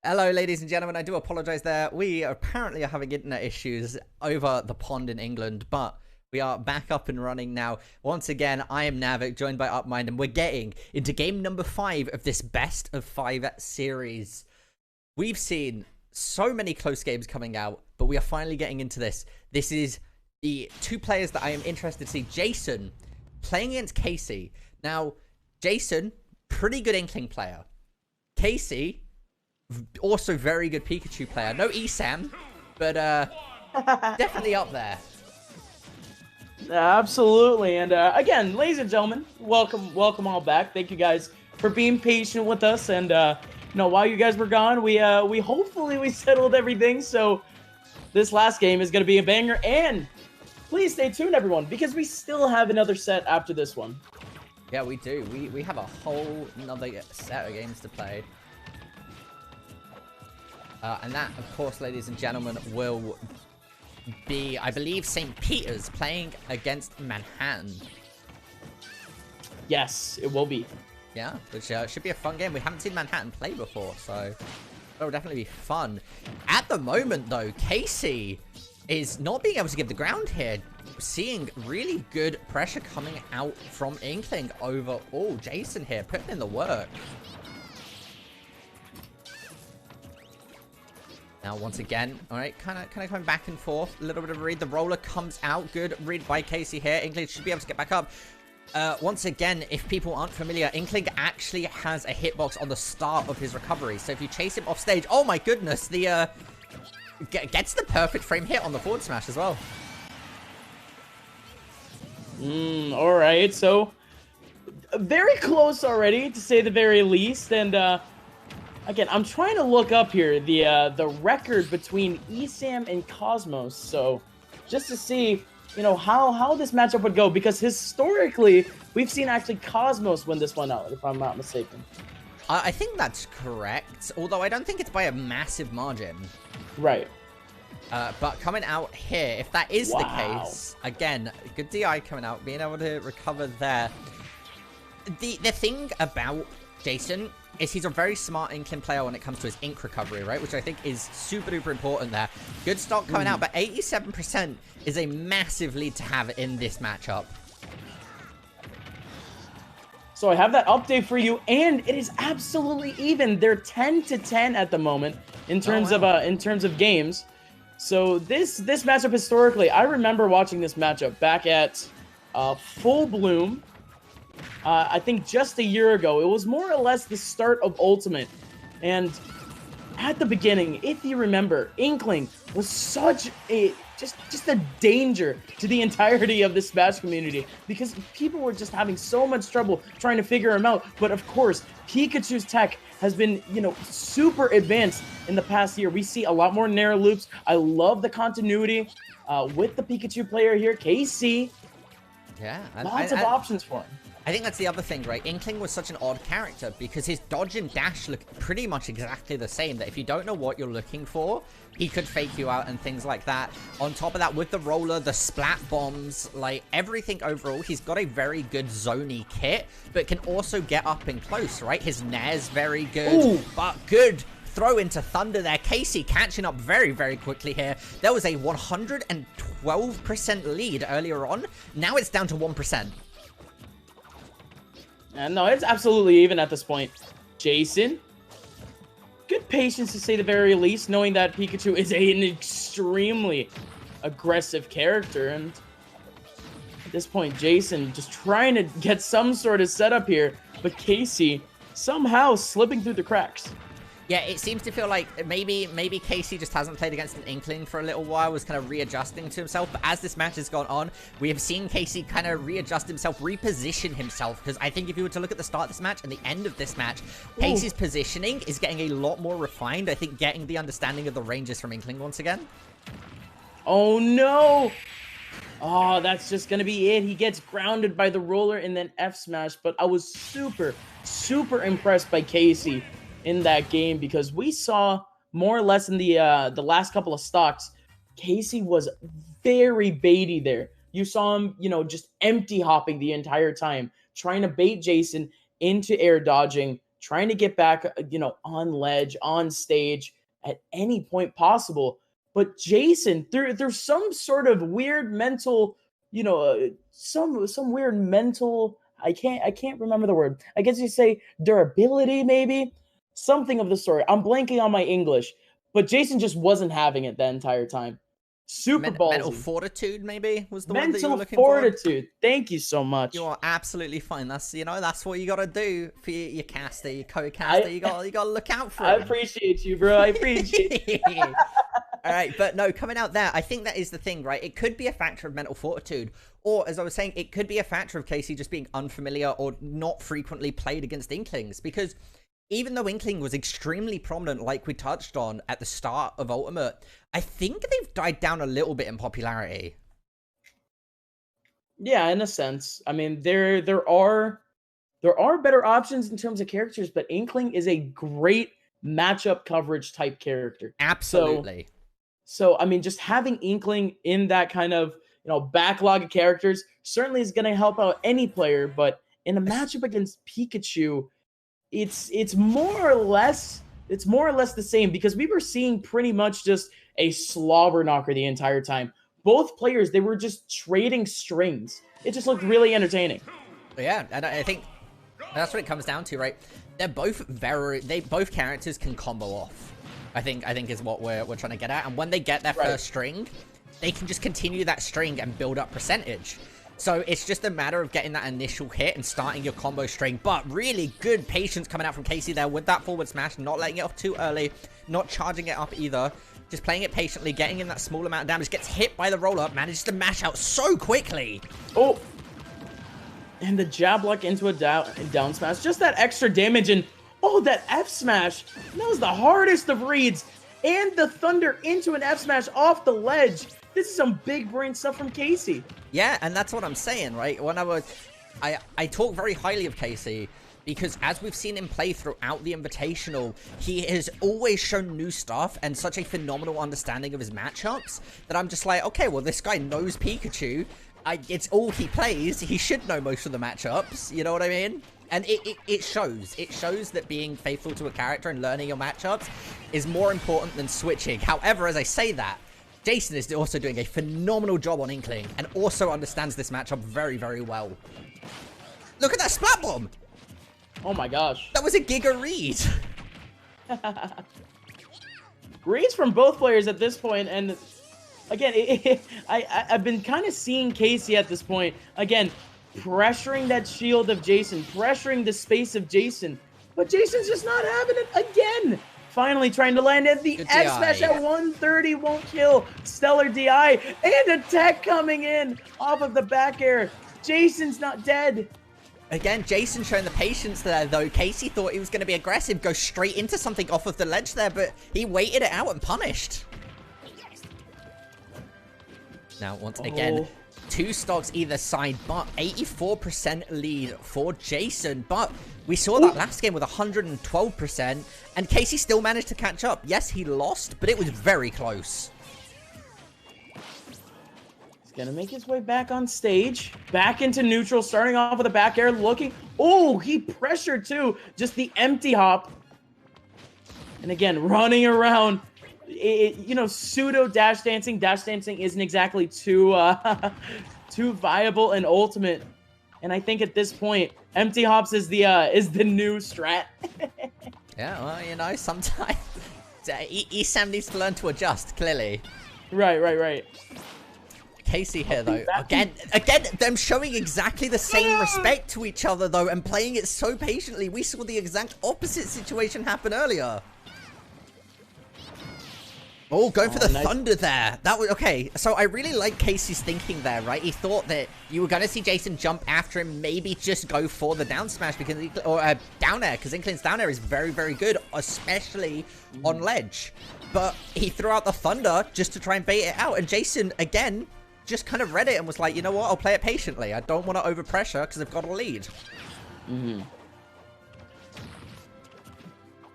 Hello, ladies and gentlemen. I do apologize there. We apparently are having internet issues over the pond in England, but we are back up and running now. Once again, I am Navik, joined by Upmind, and we're getting into game number 5 of this best of 5 series. We've seen so many close games coming out, but we are finally getting into this. This is the two players that I am interested to see. Jason playing against Casey. Now, Jason, pretty good Inkling player. Casey, also very good Pikachu player. No ESAM, but definitely up there. Absolutely. And again, ladies and gentlemen, welcome all back. Thank you guys for being patient with us. And while you guys were gone, we hopefully settled everything. So this last game is going to be a banger. And please stay tuned, everyone, because we still have another set after this one. Yeah, we do. We have a whole another set of games to play. And that, of course, ladies and gentlemen, will be, I believe, St. Peter's playing against Manhattan. Yes, it will be. Yeah, which should be a fun game. We haven't seen Manhattan play before, so that'll definitely be fun. At the moment, though, Casey is not being able to give the ground here. Seeing really good pressure coming out from Inkling overall. Jason here putting in the work. Now, once again, all right, kind of coming back and forth. A little bit of a read. The roller comes out. Good read by Casey here. Inkling should be able to get back up. Once again, if people aren't familiar, Inkling actually has a hitbox on the start of his recovery. So if you chase him off stage, oh my goodness, the gets the perfect frame hit on the forward smash as well. All right, so very close already, to say the very least. And again, I'm trying to look up here the record between ESAM and Cosmos, so just to see, how this matchup would go, because historically we've seen actually Cosmos win this one out, if I'm not mistaken. I think that's correct, although I don't think it's by a massive margin. Right. But coming out here, if that is the case, again, good DI coming out, being able to recover there. The thing about Jason is he's a very smart Inkling player when it comes to his ink recovery, right? Which I think is super duper important there. Good stock coming out, but 87% is a massive lead to have in this matchup. So I have that update for you, and it is absolutely even. They're 10-10 at the moment in terms of games. So this matchup historically, I remember watching this matchup back at Full Bloom. I think just a year ago. It was more or less the start of Ultimate. And at the beginning, if you remember, Inkling was such a just a danger to the entirety of the Smash community, because people were just having so much trouble trying to figure him out. But of course, Pikachu's tech has been, super advanced in the past year. We see a lot more narrow loops. I love the continuity with the Pikachu player here, KC. Yeah. Lots of options for him. I think that's the other thing, right? Inkling was such an odd character because his dodge and dash look pretty much exactly the same, that if you don't know what you're looking for, he could fake you out and things like that. On top of that, with the roller, the splat bombs, like everything overall, he's got a very good zoney kit, but can also get up and close, right? His nair's very good, but good throw into Thunder there. Casey catching up very, very quickly here. There was a 112% lead earlier on. Now it's down to 1%. And no, it's absolutely even at this point. Jason, good patience to say the very least, knowing that Pikachu is an extremely aggressive character. And at this point, Jason just trying to get some sort of setup here, but Casey somehow slipping through the cracks. Yeah, it seems to feel like maybe Casey just hasn't played against an Inkling for a little while, was kind of readjusting to himself. But as this match has gone on, we have seen Casey kind of readjust himself, reposition himself. Because I think if you were to look at the start of this match and the end of this match, Casey's positioning is getting a lot more refined. I think getting the understanding of the ranges from Inkling once again. Oh, no. Oh, that's just going to be it. He gets grounded by the roller and then F smash. But I was super, super impressed by Casey in that game, because we saw more or less in the last couple of stocks, Casey was very baity there. You saw him, just empty hopping the entire time, trying to bait Jason into air dodging, trying to get back, on ledge, on stage at any point possible. But Jason, there's some sort of weird mental, some weird mental. I can't remember the word. I guess you say durability, maybe something of the sort. I'm blanking on my English, but Jason just wasn't having it the entire time. Super ballsy. Mental fortitude, maybe, was the word that you were looking for. Mental fortitude. Thank you so much. You are absolutely fine. That's that's what you gotta do for your caster, your co-caster. You gotta look out for. I appreciate you, bro. I appreciate you. All right, but no, coming out there, I think that is the thing, right? It could be a factor of mental fortitude, or as I was saying, it could be a factor of Casey just being unfamiliar or not frequently played against Inklings, because even though Inkling was extremely prominent, like we touched on at the start of Ultimate, I think they've died down a little bit in popularity. Yeah, in a sense. I mean, there are better options in terms of characters, but Inkling is a great matchup coverage type character. Absolutely. So I mean, just having Inkling in that kind of backlog of characters certainly is going to help out any player. But in a matchup against Pikachu, it's more or less the same, because we were seeing pretty much just a slobber knocker the entire time. Both players, they were just trading strings. It just looked really entertaining. Yeah, and I think that's what it comes down to, right? They're both both characters can combo off. I think is what we're trying to get at. And when they get their first string, they can just continue that string and build up percentage. So it's just a matter of getting that initial hit and starting your combo string. But really good patience coming out from Casey there with that forward smash, not letting it off too early, not charging it up either. Just playing it patiently, getting in that small amount of damage, gets hit by the roll-up, manages to mash out so quickly. Oh, and the jab lock into a down smash. Just that extra damage, and that F smash. That was the hardest of reads. And the thunder into an F smash off the ledge. This is some big brain stuff from Casey. Yeah, and that's what I'm saying, right? When I talk very highly of Casey, because as we've seen him play throughout the Invitational, he has always shown new stuff and such a phenomenal understanding of his matchups that I'm just like, okay, well, this guy knows Pikachu. It's all he plays. He should know most of the matchups. You know what I mean? And it shows. It shows that being faithful to a character and learning your matchups is more important than switching. However, as I say that, Jason is also doing a phenomenal job on Inkling and also understands this matchup very, very well. Look at that Splat Bomb! Oh my gosh. That was a Giga read. Reads from both players at this point, and again, I've been kind of seeing Casey at this point, again, pressuring that shield of Jason, pressuring the space of Jason, but Jason's just not having it again. Finally trying to land it. The F smash at 130 won't kill. Stellar DI and attack coming in off of the back air. Jason's not dead. Again, Jason showing the patience there, though. Casey thought he was going to be aggressive, go straight into something off of the ledge there, but he waited it out and punished. Now, once again, two stocks either side, but 84% lead for Jason. But we saw that last game with 112%, and Casey still managed to catch up. Yes, he lost, but it was very close. He's gonna make his way back on stage, back into neutral, starting off with a back air, looking. Oh, he pressured too. Just the empty hop. And again, running around. Pseudo dash dancing. Dash dancing isn't exactly too viable and ultimate. And I think at this point, empty hops is the new strat. Yeah, well, sometimes ESAM needs to learn to adjust. Clearly. Right. Casey here though, again, them showing exactly the same respect to each other though, and playing it so patiently. We saw the exact opposite situation happen earlier. Oh, going for the thunder there. That was okay. So I really like Casey's thinking there, right? He thought that you were going to see Jason jump after him, maybe just go for the down smash because down air, because Inkling's down air is very, very good, especially on ledge. But he threw out the thunder just to try and bait it out, and Jason again just kind of read it and was like, you know what? I'll play it patiently. I don't want to overpressure because I've got a lead.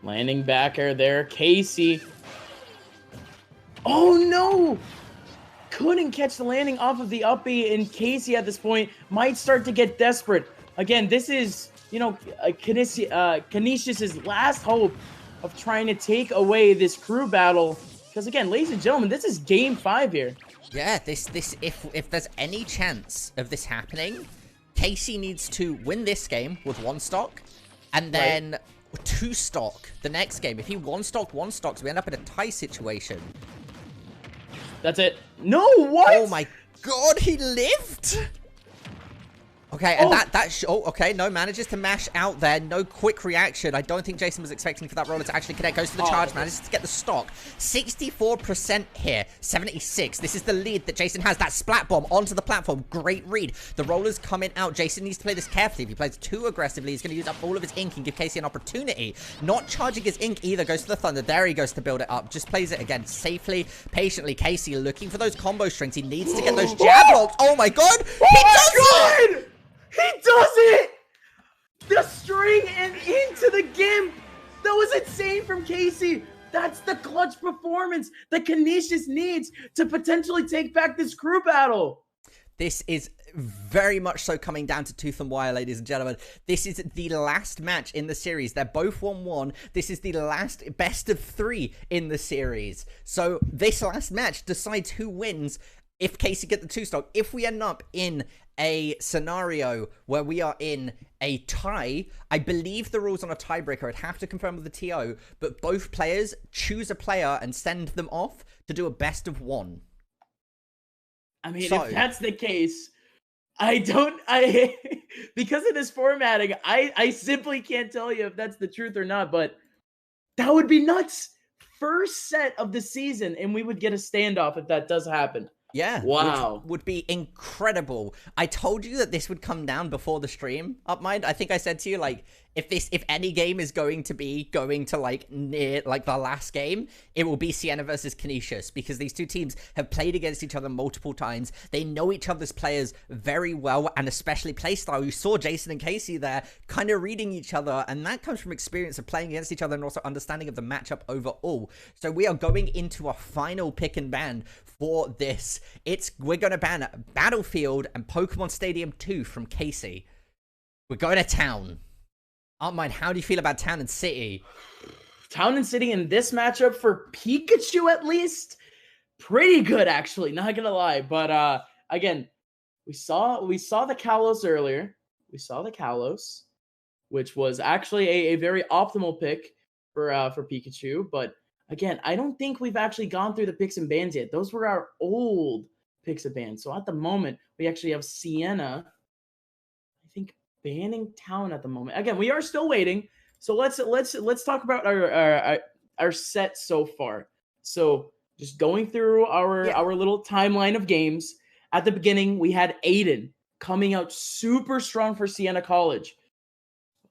Landing back air there, Casey. Oh no! Couldn't catch the landing off of the up B, and Casey at this point might start to get desperate. Again, this is you know, Canisius's last hope of trying to take away this crew battle. Because again, ladies and gentlemen, this is game 5 here. Yeah, if there's any chance of this happening, Casey needs to win this game with 1 stock, and then 2 stock the next game. If he 1 stocks, we end up in a tie situation. That's it. No, what? Oh my god, he lived? Okay, and okay, no, manages to mash out there. No quick reaction. I don't think Jason was expecting for that roller to actually connect. Goes to the charge, manages to get the stock. 64% here, 76. This is the lead that Jason has. That splat bomb onto the platform. Great read. The roller's coming out. Jason needs to play this carefully. If he plays too aggressively, he's going to use up all of his ink and give Casey an opportunity. Not charging his ink either. Goes to the thunder. There he goes to build it up. Just plays it again safely, patiently. Casey looking for those combo strings. He needs to get those jab locks. Oh my god! He does it! He does it! The string and into the gimp! That was insane from Casey! That's the clutch performance that Canisius needs to potentially take back this crew battle! This is very much so coming down to tooth and wire, ladies and gentlemen. This is the last match in the series. They're both 1-1. This is the last best of 3 in the series. So this last match decides who wins if Casey get the 2 stock. If we end up in a scenario where we are in a tie, I believe the rules on a tiebreaker, I'd have to confirm with the TO, but both players choose a player and send them off to do a best of 1. I mean, if that's the case, because of this formatting, I simply can't tell you if that's the truth or not, but that would be nuts. First set of the season, and we would get a standoff if that does happen. Yeah. Wow. Would be incredible. I told you that this would come down before the stream, Upmind. I think I said to you, like, if any game is going to like near like the last game, it will be Sienna versus Canisius, because these two teams have played against each other multiple times. They know each other's players very well, and especially playstyle. You saw Jason and Casey there kind of reading each other, and that comes from experience of playing against each other and also understanding of the matchup overall. So we are going into a final pick and ban for this. We're going to ban Battlefield and Pokemon Stadium 2 from Casey. We're going to town. Upmind, how do you feel about Town and City? Town and City in this matchup for Pikachu, at least, pretty good, actually. Not gonna lie, but again, we saw the Kalos earlier. We saw the Kalos, which was actually a very optimal pick for Pikachu. But again, I don't think we've actually gone through the picks and bans yet. Those were our old picks and bans. So at the moment, we actually have Sienna, I think, banning Town at the moment. Again, we are still waiting. So let's talk about our set so far. So just going through our little timeline of games. At the beginning, we had Aiden coming out super strong for Sienna College.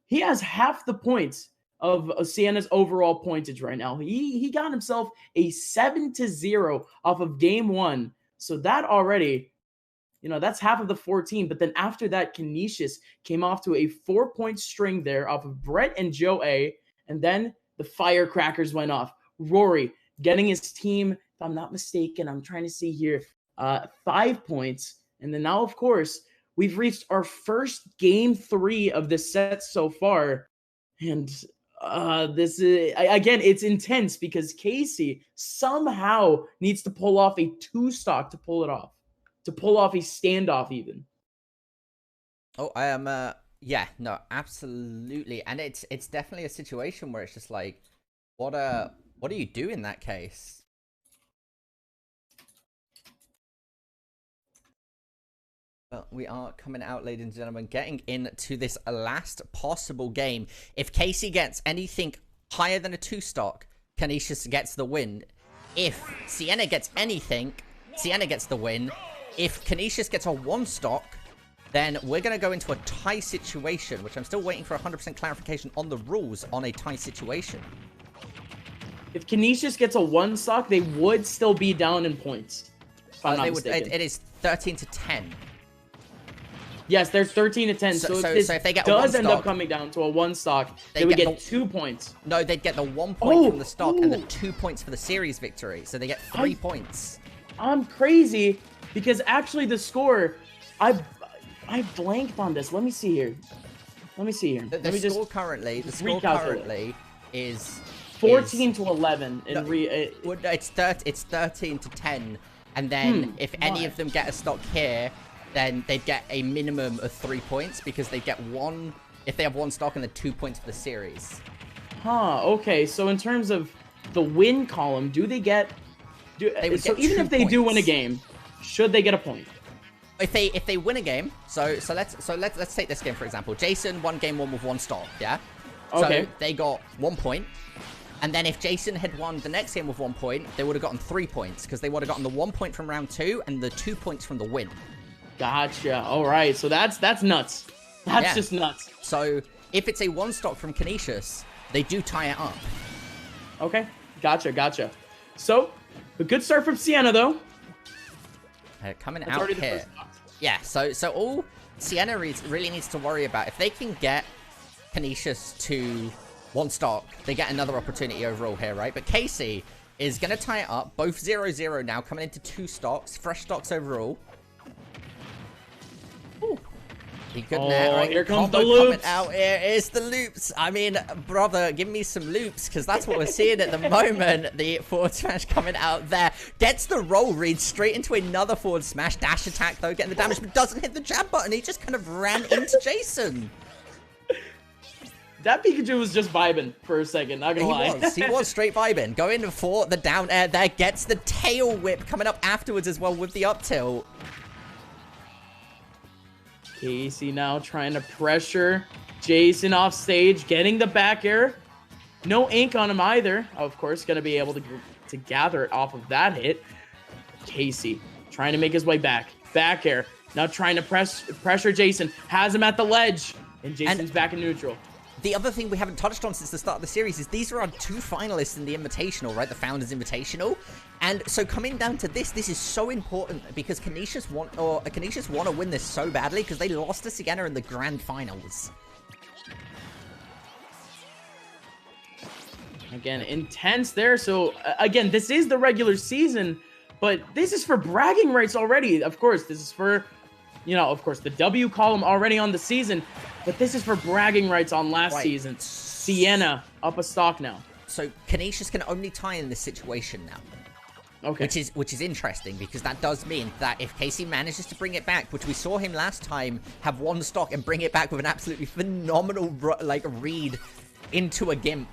He has half the points of Sienna's overall pointage right now. He got himself a 7-0 off of game 1. So that already, that's half of the 14. But then after that, Canisius came off to a 4-point string there off of Brett and Joe A. And then the firecrackers went off. Rory getting his team, if I'm not mistaken, I'm trying to see here, 5 points. And then now, of course, we've reached our first game 3 of this set so far. And this is, again, it's intense because Casey somehow needs to pull off a 2-stock to pull it off. To pull off a standoff even. Oh, I am, yeah, no, absolutely. And it's definitely a situation where it's just like, what do you do in that case? Well, we are coming out, ladies and gentlemen, getting into this last possible game. If Casey gets anything higher than a 2-stock, Canisius gets the win. If Sienna gets anything, Sienna gets the win. If Canisius gets a 1-stock, then we're going to go into a tie situation, which I'm still waiting for 100% clarification on the rules on a tie situation. If Canisius gets a 1-stock, they would still be down in points. If I'm not mistaken. It is 13-10. Yes, there's 13-10. So if they get does end up coming down to a 1-stock, they would get 2 points. No, they'd get the 1 point from the stock and the 2 points for the series victory. So they get 3 points. I'm crazy because actually the score, I blanked on this. Let me see here. Let me see here. The Let me score just currently, is 14 to 11 in it's 13 to 10, and then if any of them get a stock here, then they'd get a minimum of 3 points because they get one if they have one stock and then 2 points for the series. Huh. Okay. So in terms of the win column, do they get? So even if they do win a game, should they get a point? If they win a game, so let's take this game for example. Jason won game 1 with 1 stock, yeah. Okay. So they got 1 point, and then if Jason had won the next game with 1 point, they would have gotten 3 points because they would have gotten the 1 point from round 2 and the 2 points from the win. Gotcha. All right. So that's nuts. That's just nuts. So if it's a 1 stock from Canisius, they do tie it up. Okay. Gotcha. So a good start from Sienna though. Coming out here. Yeah. So all Sienna really needs to worry about, if they can get Canisius to 1 stock, they get another opportunity overall here, right? But Casey is going to tie it up. Both 0-0 now, coming into 2 stocks. Fresh stocks overall. Ooh. He couldn't right? Here comes the loops. Out here is the loops. I mean, brother, give me some loops, because that's what we're seeing at the moment. The forward smash coming out there. Gets the roll read straight into another forward smash. Dash attack, though, getting the damage, but doesn't hit the jab button. He just kind of ran into Jason. That Pikachu was just vibing for a second, not gonna lie. He was straight vibing. Going for the down air there. Gets the tail whip coming up afterwards as well with the up tilt. Casey now trying to pressure Jason off stage, getting the back air. No ink on him either. Of course, going to be able to gather it off of that hit. Casey trying to make his way back. Back air. Now trying to pressure Jason. Has him at the ledge. And Jason's back in neutral. The other thing we haven't touched on since the start of the series is these are our 2 finalists in the Invitational, right? The Founders Invitational. And so coming down to this is so important because Canisius want to win this so badly because they lost to Sienna in the grand finals. Again, intense there. So again, this is the regular season, but this is for bragging rights already. Of course, this is for, of course, the W column already on the season. But this is for bragging rights on last season. Sienna up a stock now. So Canisius can only tie in this situation now. Okay. Which is interesting because that does mean that if Casey manages to bring it back, which we saw him last time have 1 stock and bring it back with an absolutely phenomenal read into a Gimp.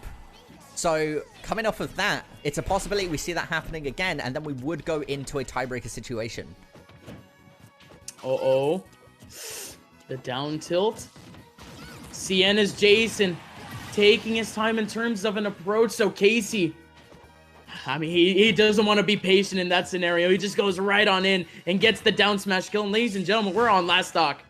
So coming off of that, it's a possibility we see that happening again, and then we would go into a tiebreaker situation. Uh-oh. The down tilt. Sienna's Jason taking his time in terms of an approach. So Casey, I mean, he doesn't want to be patient in that scenario. He just goes right on in and gets the down smash kill. And ladies and gentlemen, we're on last stock.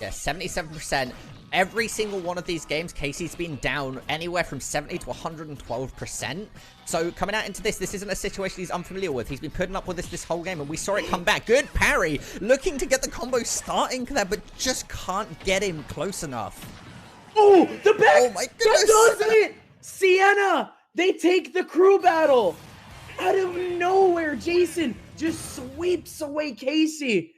Yeah, 77%. Every single one of these games, Casey's been down anywhere from 70 to 112%. So coming out into this isn't a situation he's unfamiliar with. He's been putting up with this whole game, and we saw it come back. Good parry, looking to get the combo starting there, but just can't get him close enough. Oh, the back! Oh my goodness! That does it! Sienna! They take the crew battle! Out of nowhere, Jason just sweeps away Casey.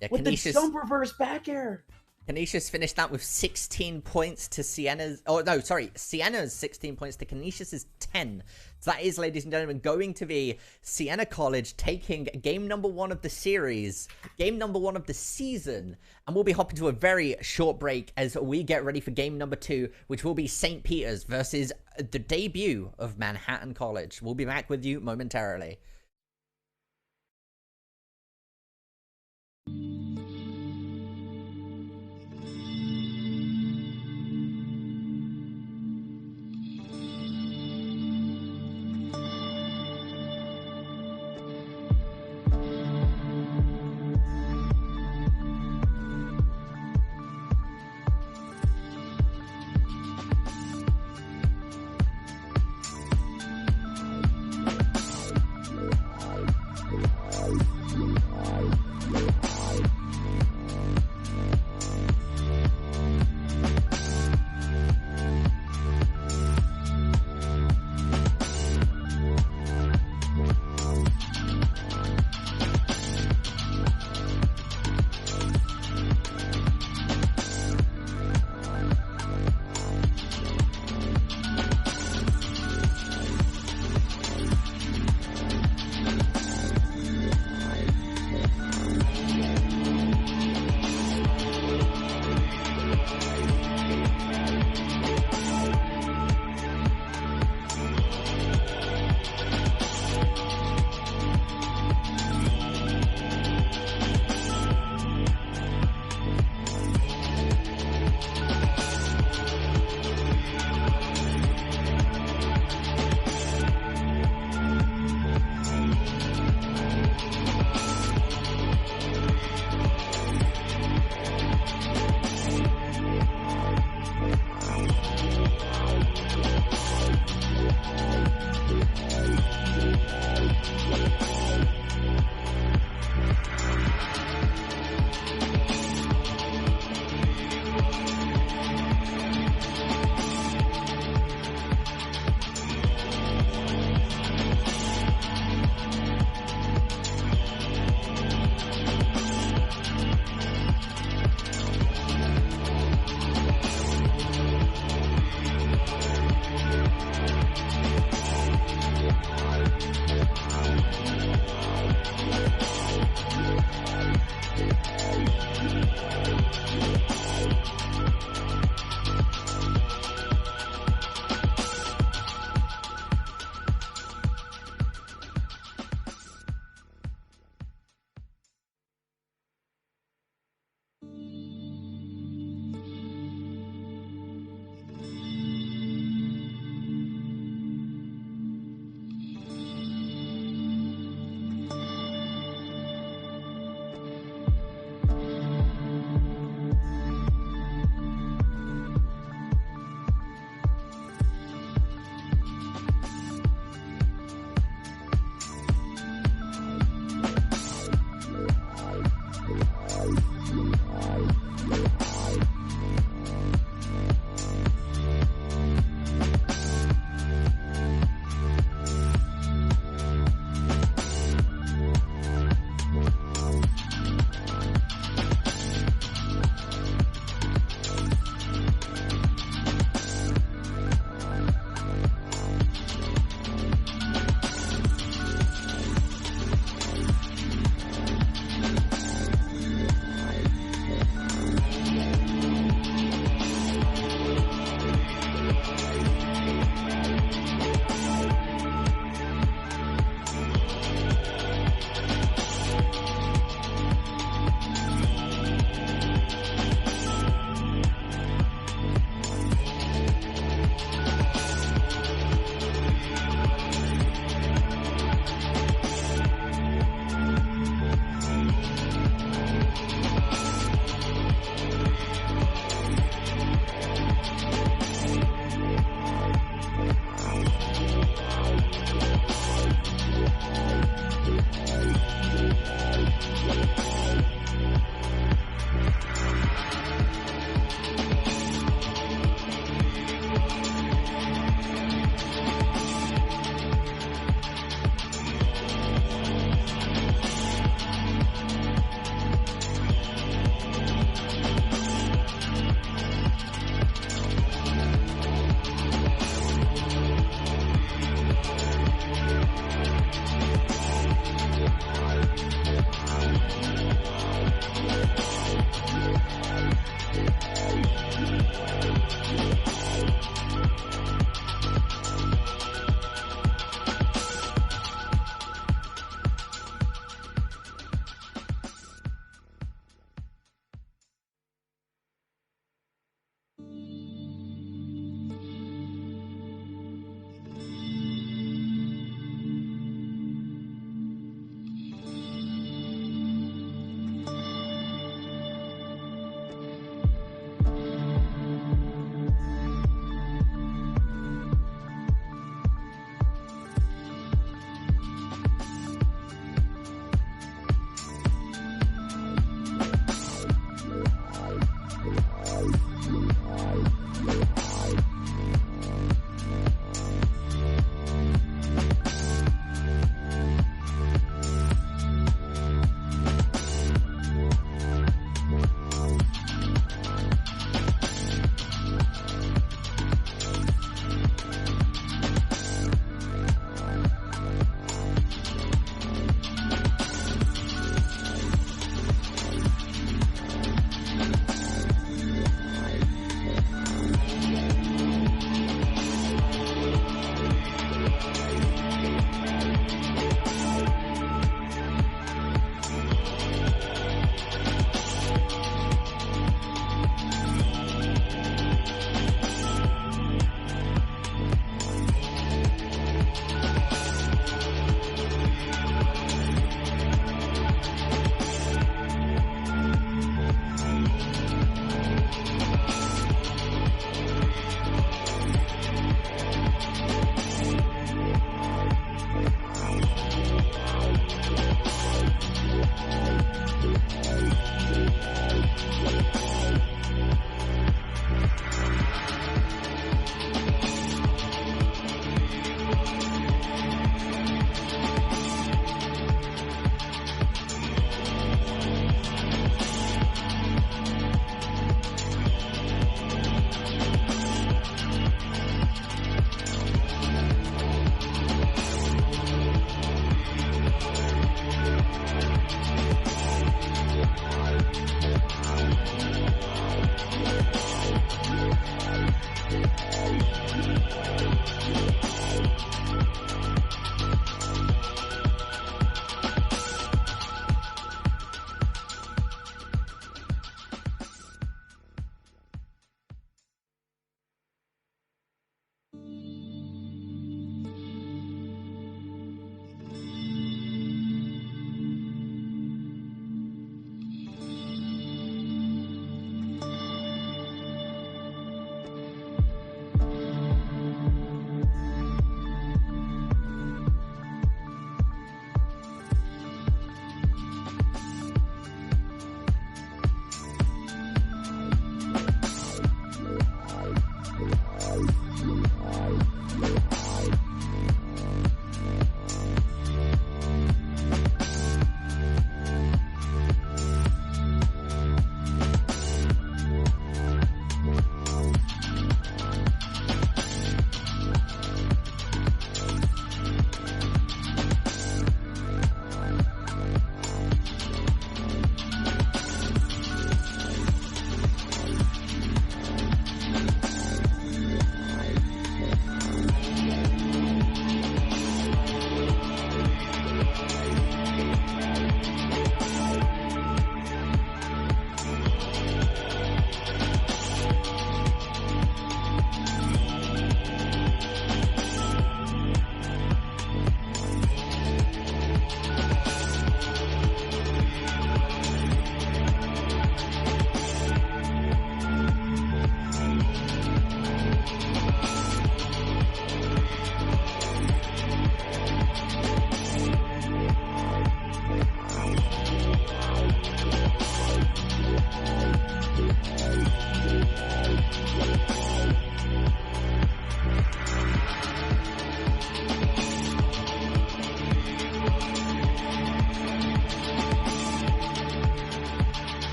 Yeah, with the jump reverse back air. Canisius finished that with 16 points to Sienna's... Oh, no, sorry. Sienna's 16 points to Canisius's 10. So that is, ladies and gentlemen, going to be Sienna College taking game number 1 of the series, game number 1 of the season. And we'll be hopping to a very short break as we get ready for game number 2, which will be St. Peter's versus the debut of Manhattan College. We'll be back with you momentarily.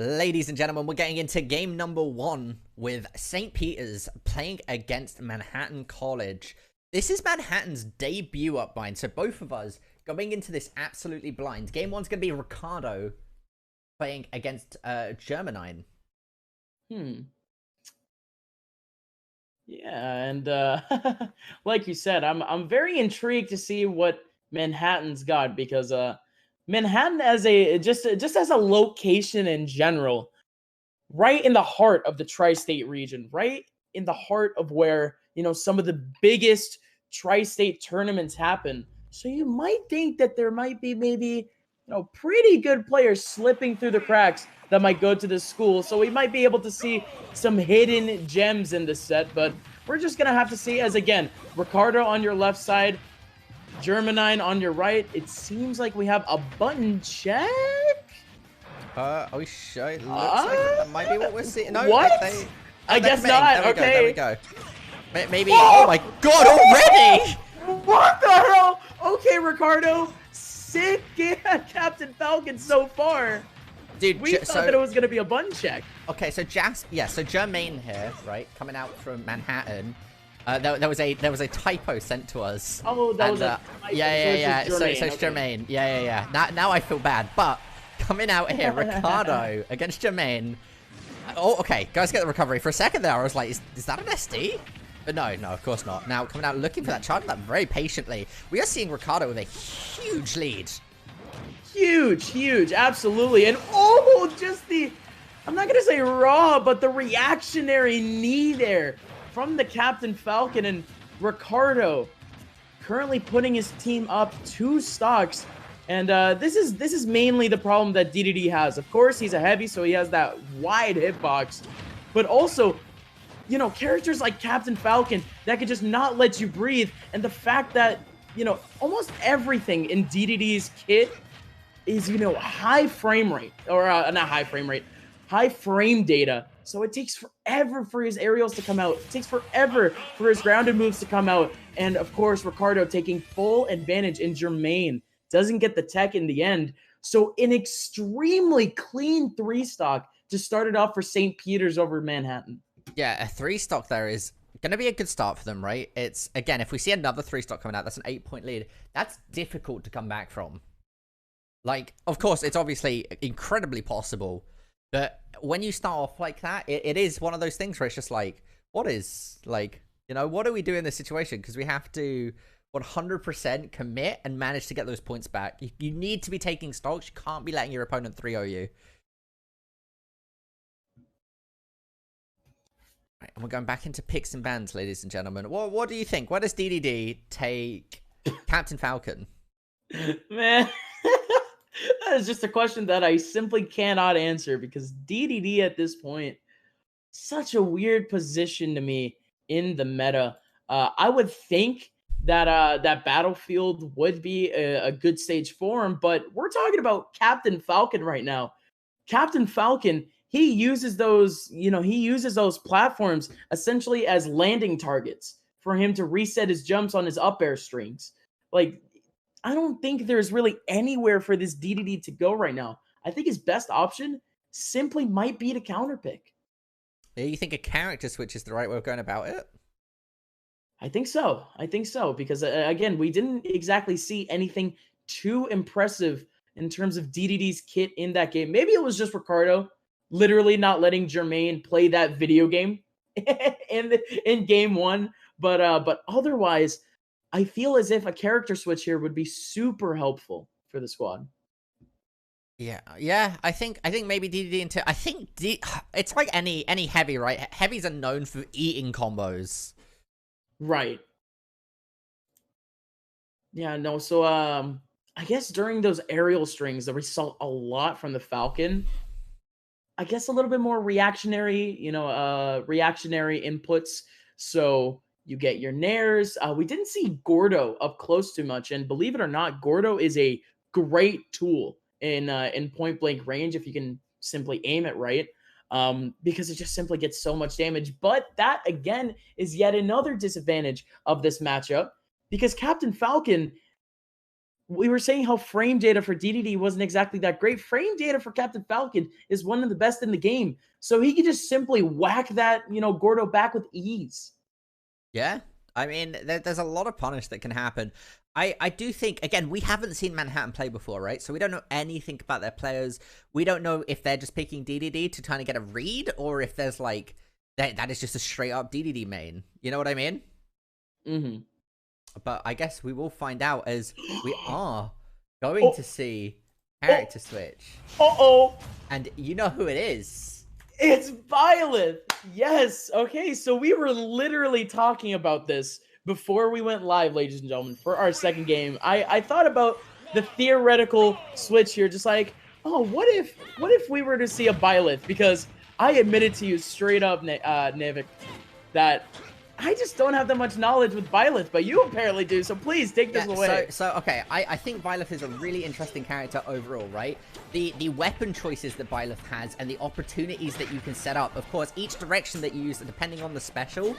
Ladies and gentlemen, we're getting into game number 1 with St. Peter's playing against Manhattan College. This is Manhattan's debut upbind, so both of us going into this absolutely blind. Game 1's going to be Ricardo playing against Germanine. Yeah, and like you said, I'm very intrigued to see what Manhattan's got, because Manhattan as a just as a location in general, right in the heart of the tri-state region, right in the heart of where, some of the biggest tri-state tournaments happen. So you might think that there might be maybe, pretty good players slipping through the cracks that might go to this school. So we might be able to see some hidden gems in this set, but we're just going to have to see, as again, Ricardo on your left side, Germanine on your right. It seems like we have a button check. Oh, sure. It looks like that might be what we're seeing. No, what? I guess not. Okay. There we go. Maybe. Whoa! Oh my God! Already. What the hell? Okay, Ricardo. Sick game, Captain Falcon so far. Dude, we thought that it was gonna be a button check. Okay, so so Jermaine here, right, coming out from Manhattan. There was a typo sent to us. Oh, that was a typo. Yeah. So it's Jermaine. Yeah. Now I feel bad, but coming out here, Ricardo against Jermaine. Oh, okay. Guys, get the recovery. For a second there, I was like, is that an SD? But no, of course not. Now, coming out looking for that, charging that very patiently. We are seeing Ricardo with a huge lead. Huge. Absolutely. And, just I'm not going to say raw, but the reactionary knee there from the Captain Falcon, and Ricardo currently putting his team up 2 stocks. And this is mainly the problem that DDD has. Of course, he's a heavy, so he has that wide hitbox. But also, characters like Captain Falcon that could just not let you breathe. And the fact that, almost everything in DDD's kit is, high frame rate. Or not high frame rate. High frame data. So it takes forever for his aerials to come out. It takes forever for his grounded moves to come out. And, of course, Ricardo taking full advantage in Jermaine. Doesn't get the tech in the end. So an extremely clean 3-stock to start it off for St. Peter's over Manhattan. Yeah, a 3-stock there is going to be a good start for them, right? It's, again, if we see another 3-stock coming out, that's an 8-point lead. That's difficult to come back from. Like, of course, it's obviously incredibly possible. But when you start off like that, it is one of those things where it's just like, what do we do in this situation? Because we have to 100% commit and manage to get those points back. You need to be taking stocks. You can't be letting your opponent 3-0 you. Right, and we're going back into picks and bans, ladies and gentlemen. What do you think? Where does DDD take Captain Falcon? Man, that is just a question that I simply cannot answer, because DDD at this point, such a weird position to me in the meta. I would think that that Battlefield would be a good stage for him, but we're talking about Captain Falcon right now. Captain Falcon, he uses those, those platforms essentially as landing targets for him to reset his jumps on his up air strings. Like, I don't think there's really anywhere for this DDD to go right now. I think his best option simply might be to counterpick. Yeah, you think a character switch is the right way of going about it? I think so, because again, we didn't exactly see anything too impressive in terms of DDD's kit in that game. Maybe it was just Ricardo literally not letting Jermaine play that video game in game 1, but otherwise, I feel as if a character switch here would be super helpful for the squad. Yeah. I think maybe DDD into. I think it's like any heavy, right? Heavies are known for eating combos. Right. Yeah, no, so I guess during those aerial strings that we saw a lot from the Falcon, I guess a little bit more reactionary, reactionary inputs. So you get your nairs. We didn't see Gordo up close too much, and believe it or not, Gordo is a great tool in point blank range if you can simply aim it right. Because it just simply gets so much damage. But that, again, is yet another disadvantage of this matchup, because Captain Falcon we were saying how frame data for DDD wasn't exactly that great. Frame data for Captain Falcon is one of the best in the game. So he could just simply whack that, Gordo back with ease. Yeah. I mean, there's a lot of punish that can happen. I do think, again, we haven't seen Manhattan play before, right? So we don't know anything about their players. We don't know if they're just picking DDD to kind of get a read, or if there's like, that is just a straight up DDD main. You know what I mean? Mm-hmm. But I guess we will find out as we are going to see character switch. Uh-oh. And you know who it is. It's Violet. Yes. Okay, so we were literally talking about this before we went live, ladies and gentlemen, for our second game. I thought about the theoretical switch here, just like, oh, what if we were to see a Violet? Because I admitted to you straight up, Navik, that I just don't have that much knowledge with Byleth, but you apparently do, so please take this away. So okay, I think Byleth is a really interesting character overall, right? The weapon choices that Byleth has and the opportunities that you can set up, of course, each direction that you use, depending on the special,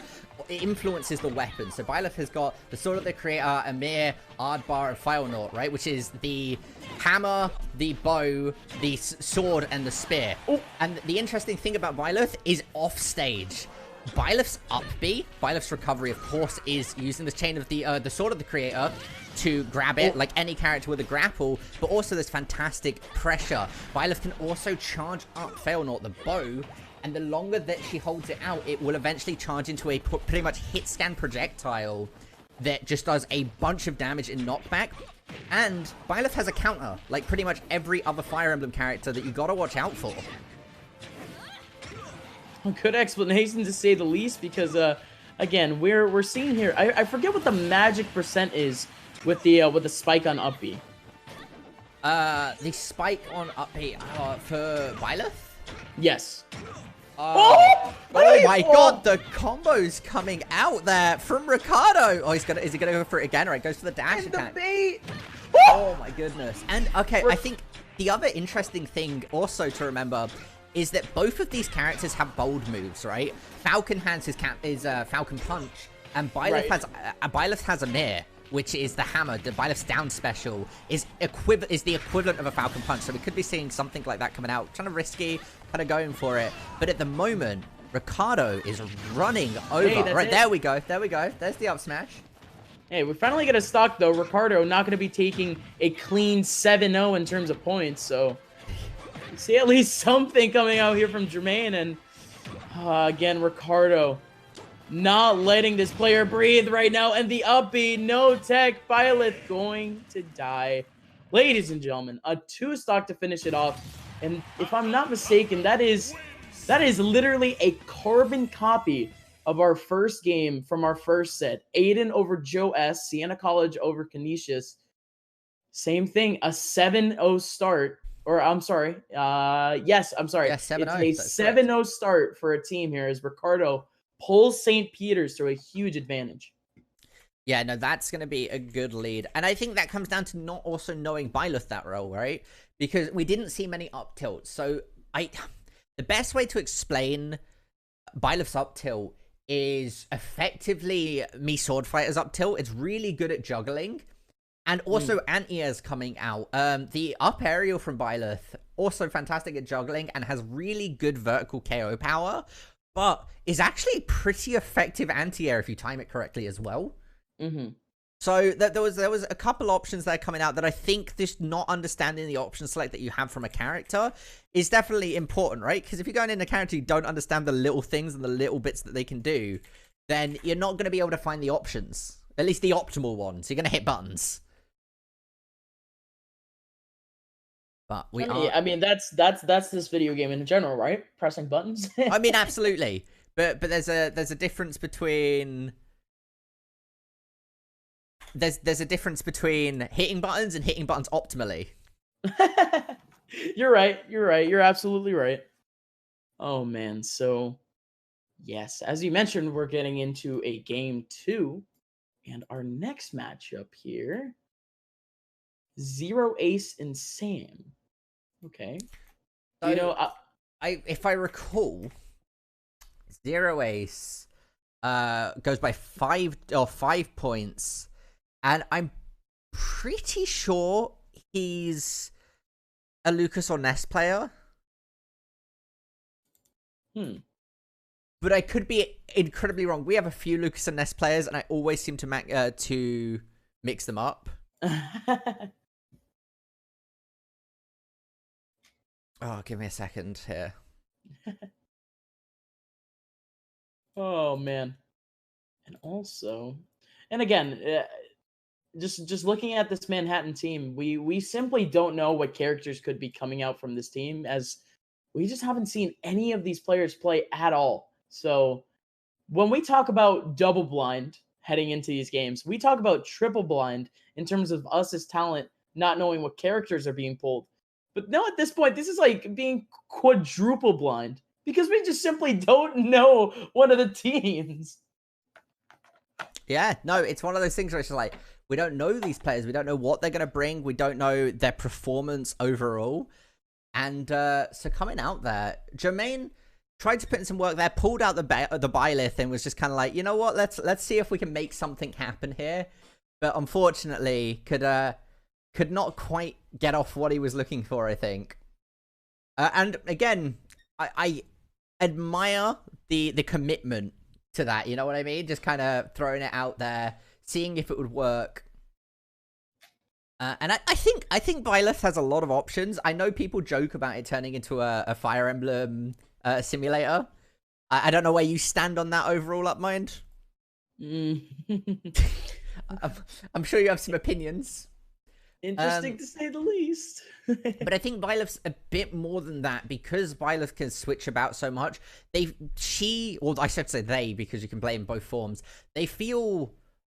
it influences the weapon. So Byleth has got the Sword of the Creator, Amir, Ardbar, and Filenaut, right? Which is the hammer, the bow, the sword, and the spear. Ooh. And the interesting thing about Byleth is off stage. Byleth's up B, Byleth's recovery, of course, is using the chain of the Sword of the Creator to grab it, like any character with a grapple, but also there's fantastic pressure. Byleth can also charge up Failnaut, the bow, and the longer that she holds it out, it will eventually charge into a pretty much hit scan projectile that just does a bunch of damage in knockback. And Byleth has a counter, like pretty much every other Fire Emblem character, that you gotta watch out for. A good explanation, to say the least, because again, we're seeing here, I forget what the magic percent is with the spike on up B. The spike on up B for Byleth? Yes. Oh my god, the combos coming out there from Ricardo. Oh, is he gonna go for it again? Right, goes for the dash attack. The bait. Oh my goodness. And okay, I think the other interesting thing also to remember is that both of these characters have bold moves, right? Falcon has his Falcon Punch, and Byleth has Amir, which is the hammer. The Byleth's down special is the equivalent of a Falcon Punch, so we could be seeing something like that coming out. Kind of risky, kind of going for it. But at the moment, Ricardo is running over. Hey, right, there we go. There we go. There's the up smash. Hey, we finally get a stock, though. Ricardo not going to be taking a clean 7-0 in terms of points, so see at least something coming out here from Jermaine. And again, Ricardo not letting this player breathe right now. And the up B, no tech, Byleth going to die. Ladies and gentlemen, a 2 stock to finish it off. And if I'm not mistaken, that is literally a carbon copy of our first game from our first set. Aiden over Joe S, Sienna College over Canisius. Same thing, a 7-0 start. Or, I'm sorry. Yes, I'm sorry. Yeah, 7-0. It's a 7-0 start for a team here as Ricardo pulls St. Peter's to a huge advantage. Yeah, no, that's going to be a good lead. And I think that comes down to not also knowing Byleth that role, right? Because we didn't see many up tilts. So the best way to explain Byleth's up tilt is effectively me Sword Fighter's up tilt. It's really good at juggling. And also anti-air's coming out. The up aerial from Byleth, also fantastic at juggling and has really good vertical KO power, but is actually pretty effective anti-air if you time it correctly as well. So there was a couple options there coming out that I think just not understanding the option select that you have from a character is definitely important, right? Because if you're going in a character you don't understand the little things and the little bits that they can do, then you're not going to be able to find the options. At least the optimal ones. You're going to hit buttons. But I mean, that's this video game in general, right? Pressing buttons. I mean, absolutely. But there's a difference between there's a difference between hitting buttons and hitting buttons optimally. You're right. You're absolutely right. Oh man, so yes, as you mentioned, we're getting into a game 2, and our next matchup here, Zero Ace and Sam. Okay. So, you know, if I recall, Zero Ace goes by 5 points, and I'm pretty sure he's a Lucas or Ness player. But I could be incredibly wrong. We have a few Lucas and Ness players, and I always seem to mix them up. Oh, give me a second here. Oh man. And also, and again, just looking at this Manhattan team, we simply don't know what characters could be coming out from this team, as we just haven't seen any of these players play at all. So when we talk about double blind heading into these games, we talk about triple blind in terms of us as talent not knowing what characters are being pulled. But now at this point, this is like being quadruple blind because we just simply don't know one of the teams. Yeah, no, it's one of those things where it's like, we don't know these players. We don't know what they're going to bring. We don't know their performance overall. And so coming out there, Jermaine tried to put in some work there, pulled out the Byleth and was just kind of like, you know what, let's see if we can make something happen here. But unfortunately, could not quite get off what he was looking for, I think. And again, I admire the commitment to that, you know what I mean? Just kind of throwing it out there, seeing if it would work. And I think Byleth has a lot of options. I know people joke about it turning into a Fire Emblem simulator. I don't know where you stand on that overall, Upmind. I'm sure you have some opinions. Interesting to say the least. But I think Byleth's a bit more than that, because Byleth can switch about so much. Well, I should say they, because you can play in both forms. They feel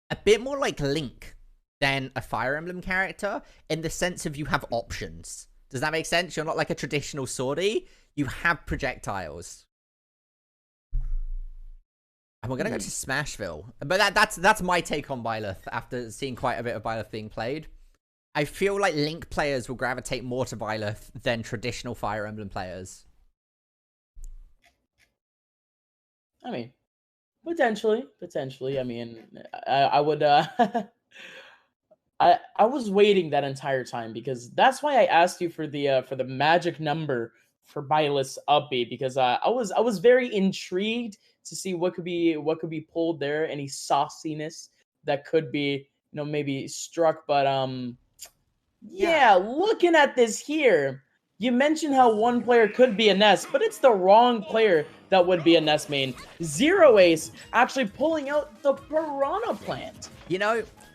a bit more like Link than a Fire Emblem character, in the sense of you have options. Does that make sense? You're not like a traditional swordie. You have projectiles. And we're going to go to Smashville. But that's my take on Byleth, after seeing quite a bit of Byleth being played. I feel like Link players will gravitate more to Byleth than traditional Fire Emblem players. I mean, potentially. I mean, I would... I was waiting that entire time, because that's why I asked you for the magic number for Byleth's upbeat, because I was very intrigued to see what could be pulled there, any sauciness that could be, maybe struck. But yeah, looking at this here, you mentioned how one player could be a Ness, but it's the wrong player that would be a Ness main. Zero Ace actually pulling out the Piranha Plant.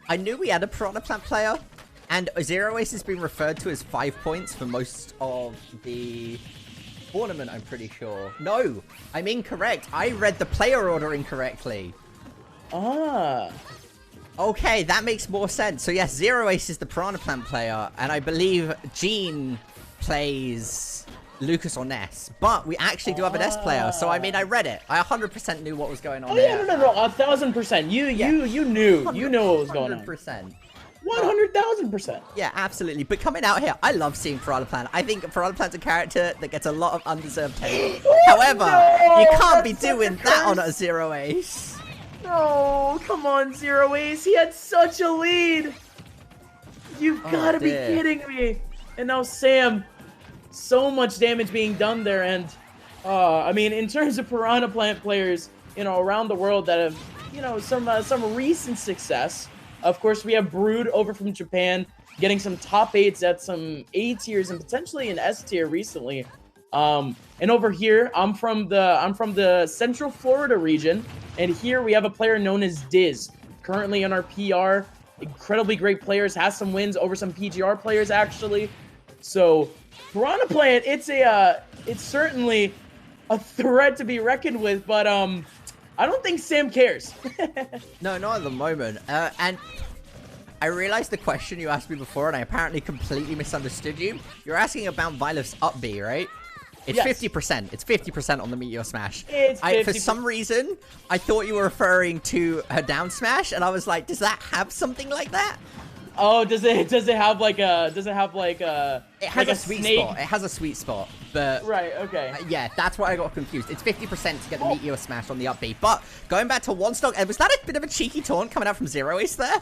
I knew we had a Piranha Plant player, and Zero Ace has been referred to as 5 points for most of the tournament, I'm pretty sure. No, I'm incorrect. I read the player order incorrectly. Okay, that makes more sense. So yes, Zero Ace is the Piranha Plant player, and I believe Gene plays Lucas or Ness. But we actually do have a Ness player, so I mean, I read it. I 100% knew what was going on there. Yeah, no, 1,000%. You knew. You knew what was going on. 100%. 100,000%. Yeah, absolutely. But coming out here, I love seeing Piranha Plant. I think Piranha Plant's a character that gets a lot of undeserved hate. However, you can't be doing that on a Zero Ace. No, come on, Zero Ace. He had such a lead. You've got to be kidding me. And now Sam, so much damage being done there. And, I mean, in terms of Piranha Plant players, around the world that have, some recent success. Of course, we have Brood over from Japan, getting some top 8s at some A tiers and potentially an S tier recently. And over here, I'm from the Central Florida region, and here we have a player known as Diz, currently on our PR. Incredibly great players, has some wins over some PGR players actually. So Piranha Plant, it's certainly a threat to be reckoned with, but I don't think Sam cares. No, not at the moment. And I realized the question you asked me before, and I apparently completely misunderstood you. You're asking about Byleth's up B, right? It's 50%. It's 50% on the Meteor Smash. For some reason, I thought you were referring to her down smash, and I was like, does that have something like that? Oh, does it have like a it has a sweet spot. It has a sweet spot, but right, okay. Yeah, that's why I got confused. It's 50% to get the Meteor Smash on the up B. But going back to one stock, was that a bit of a cheeky taunt coming out from Zero Ace there?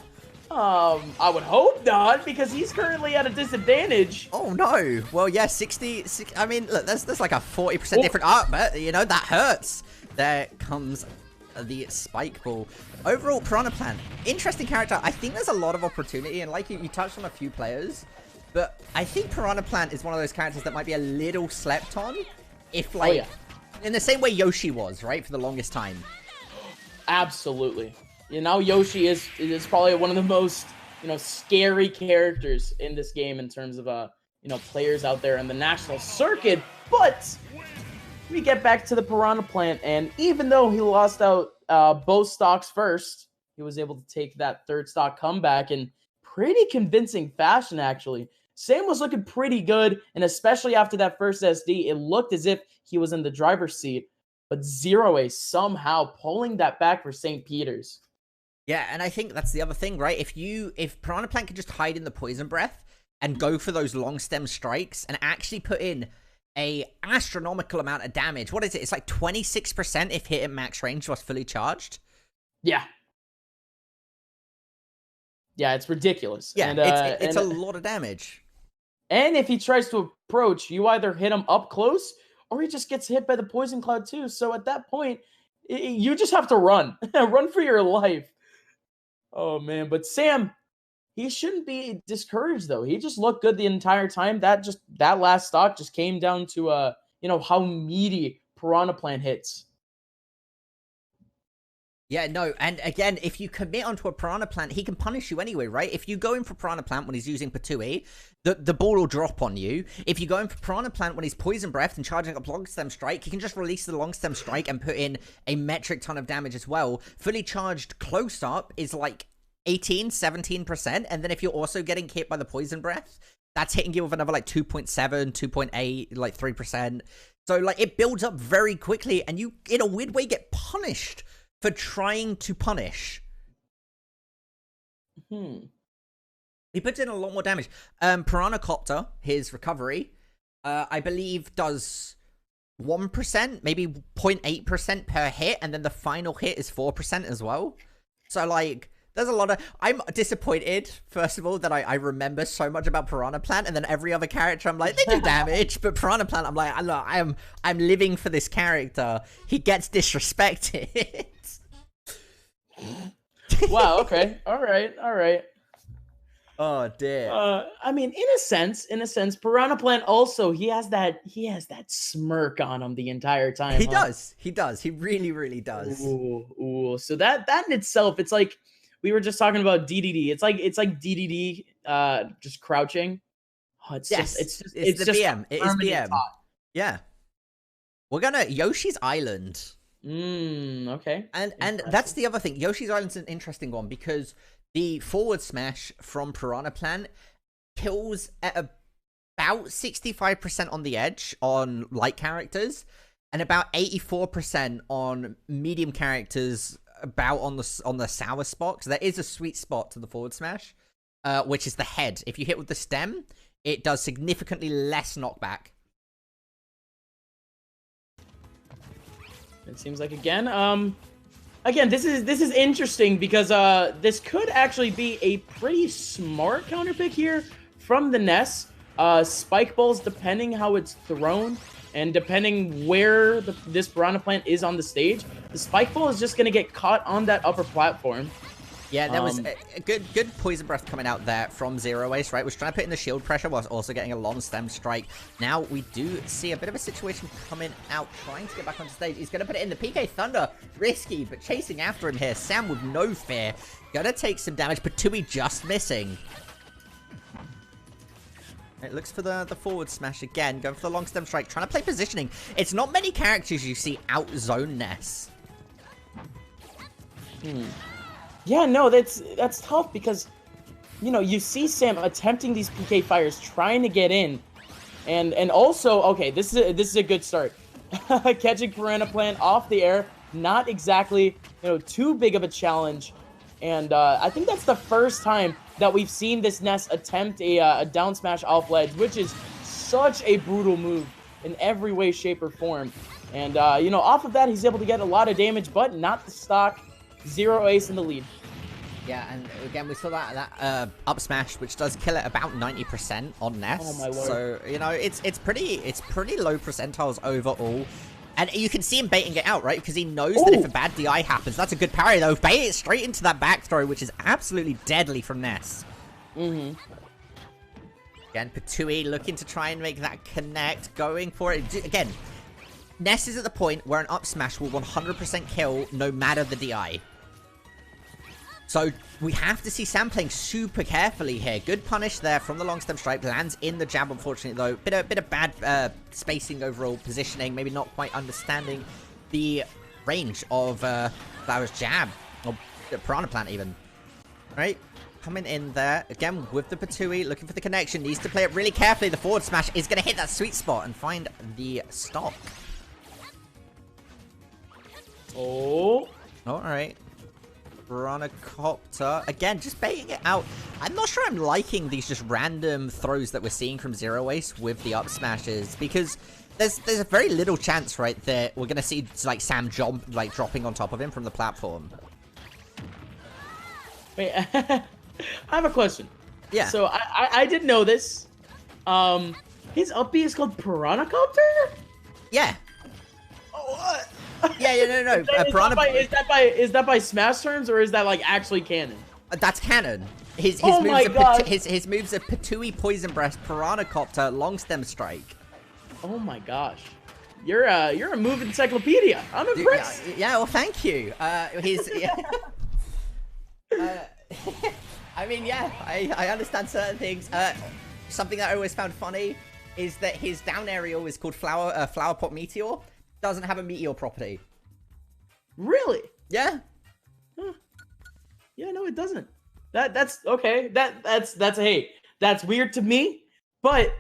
I would hope not, because he's currently at a disadvantage. Oh no. Well, yeah, 60. I mean, look, there's like a 40% different art, but you know that hurts. There comes the spike ball. Overall, Piranha Plant, interesting character. I think there's a lot of opportunity, and like you touched on a few players, but I think Piranha Plant is one of those characters that might be a little slept on, if like in the same way Yoshi was, right, for the longest time. Absolutely. You know, Yoshi is probably one of the most, you know, scary characters in this game in terms of you know, players out there in the national circuit. But we get back to the Piranha Plant, and even though he lost out both stocks first, he was able to take that third stock comeback in pretty convincing fashion, actually. Sam was looking pretty good, and especially after that first SD, it looked as if he was in the driver's seat. But Zero Ace somehow pulling that back for St. Peter's. Yeah, and I think that's the other thing, right? If Piranha Plant could just hide in the Poison Breath and go for those long stem strikes and actually put in a astronomical amount of damage. What is it? It's like 26% if hit at max range was fully charged. Yeah. Yeah, it's ridiculous. Yeah, and, it's a lot of damage. And if he tries to approach, you either hit him up close or he just gets hit by the Poison Cloud too. So at that point, you just have to run. Run for your life. Oh, man. But Sam, he shouldn't be discouraged, though. He just looked good the entire time. That last stock just came down to, you know, how meaty Piranha Plant hits. Yeah, no, and again, if you commit onto a Piranha Plant, he can punish you anyway, right? If you go in for Piranha Plant when he's using Patui, the ball will drop on you. If you go in for Piranha Plant when he's Poison Breath and charging up Long Stem Strike, he can just release the Long Stem Strike and put in a metric ton of damage as well. Fully charged close up is like 18, 17%, and then if you're also getting hit by the Poison Breath, that's hitting you with another like 2.7, 2.8, like 3%. So like it builds up very quickly, and you, in a weird way, get punished for trying to punish. He puts in a lot more damage. Piranha Copter, his recovery, I believe does 1%, maybe 0.8% per hit, and then the final hit is 4% as well. So like, there's a lot of... I'm disappointed, first of all, that I remember so much about Piranha Plant, and then every other character, I'm like, they do damage, but Piranha Plant, I'm like, look, I'm living for this character. He gets disrespected. Wow, okay. All right. Oh, dear. I mean, in a sense, Piranha Plant also, he has that smirk on him the entire time. He does. He really, really does. Ooh. So that in itself, it's like, we were just talking about DDD. It's like DDD, just crouching. Oh, it's just the BM. It is BM. Yeah. We're gonna Yoshi's Island. Okay. And that's the other thing. Yoshi's Island's an interesting one because the forward smash from Piranha Plant kills at about 65% on the edge on light characters and about 84% on medium characters, about on the sour spot. Because there is a sweet spot to the forward smash, which is the head. If you hit with the stem, it does significantly less knockback. It seems like again, this is interesting because this could actually be a pretty smart counter pick here from the Ness. Spike balls, depending how it's thrown and depending where this Piranha Plant is on the stage, the spike ball is just gonna get caught on that upper platform. Yeah, that was a good Poison Breath coming out there from Zero Ace, right? Was trying to put in the shield pressure whilst also getting a long stem strike. Now we do see a bit of a situation coming out, trying to get back onto stage. He's going to put it in the PK Thunder. Risky, but chasing after him here. Sam with no fear. Gonna take some damage, but Tui just missing. It looks for the forward smash again. Going for the long stem strike. Trying to play positioning. It's not many characters you see out-zone Ness. Yeah, no, that's tough because, you know, you see Sam attempting these PK fires, trying to get in, and also, okay, this is a good start. Catching Piranha Plant off the air, not exactly, you know, too big of a challenge, and I think that's the first time that we've seen this Ness attempt a down smash off ledge, which is such a brutal move in every way, shape, or form. And off of that, he's able to get a lot of damage, but not the stock. Zero Ace in the lead. Yeah, and again, we saw that up smash, which does kill it about 90% on Ness. Oh my lord. So, you know, it's pretty low percentiles overall. And you can see him baiting it out, right? Because he knows that if a bad DI happens, that's a good parry, though. Bait it straight into that back throw, which is absolutely deadly from Ness. Mm-hmm. Again, Patui looking to try and make that connect, going for it. Again, Ness is at the point where an up smash will 100% kill no matter the DI. So we have to see Sam playing super carefully here. Good punish there from the long stem strike. Lands in the jab, unfortunately, though. Bit of bad spacing overall, positioning. Maybe not quite understanding the range of Flower's jab. Or Piranha Plant, even. Right? Coming in there. Again, with the Patui. Looking for the connection. Needs to play it really carefully. The forward smash is going to hit that sweet spot and find the stock. Oh. Alright. Copter. Again, just baiting it out. I'm not sure I'm liking these just random throws that we're seeing from Zero Ace with the up smashes, because there's a very little chance, right, that we're gonna see like Sam jump, like dropping on top of him from the platform. Wait, I have a question. Yeah. So I didn't know this. His up B is called Piranha Copter? Yeah. Oh, what? Yeah, no. Is that by Smash terms, or is that like actually canon? That's canon. His Oh moves my God. his moves are Patui, Poison Breast, Piranha Copter, Long Stem Strike. Oh my gosh, you're a move encyclopedia. I'm impressed. Yeah, well, thank you. His. Yeah. I mean, yeah, I understand certain things. Something that I always found funny is that his down aerial is called Flower Pot Meteor. Doesn't have a meteor property. Really? Yeah. Huh. Yeah, no, it doesn't. That's okay. That's weird to me, but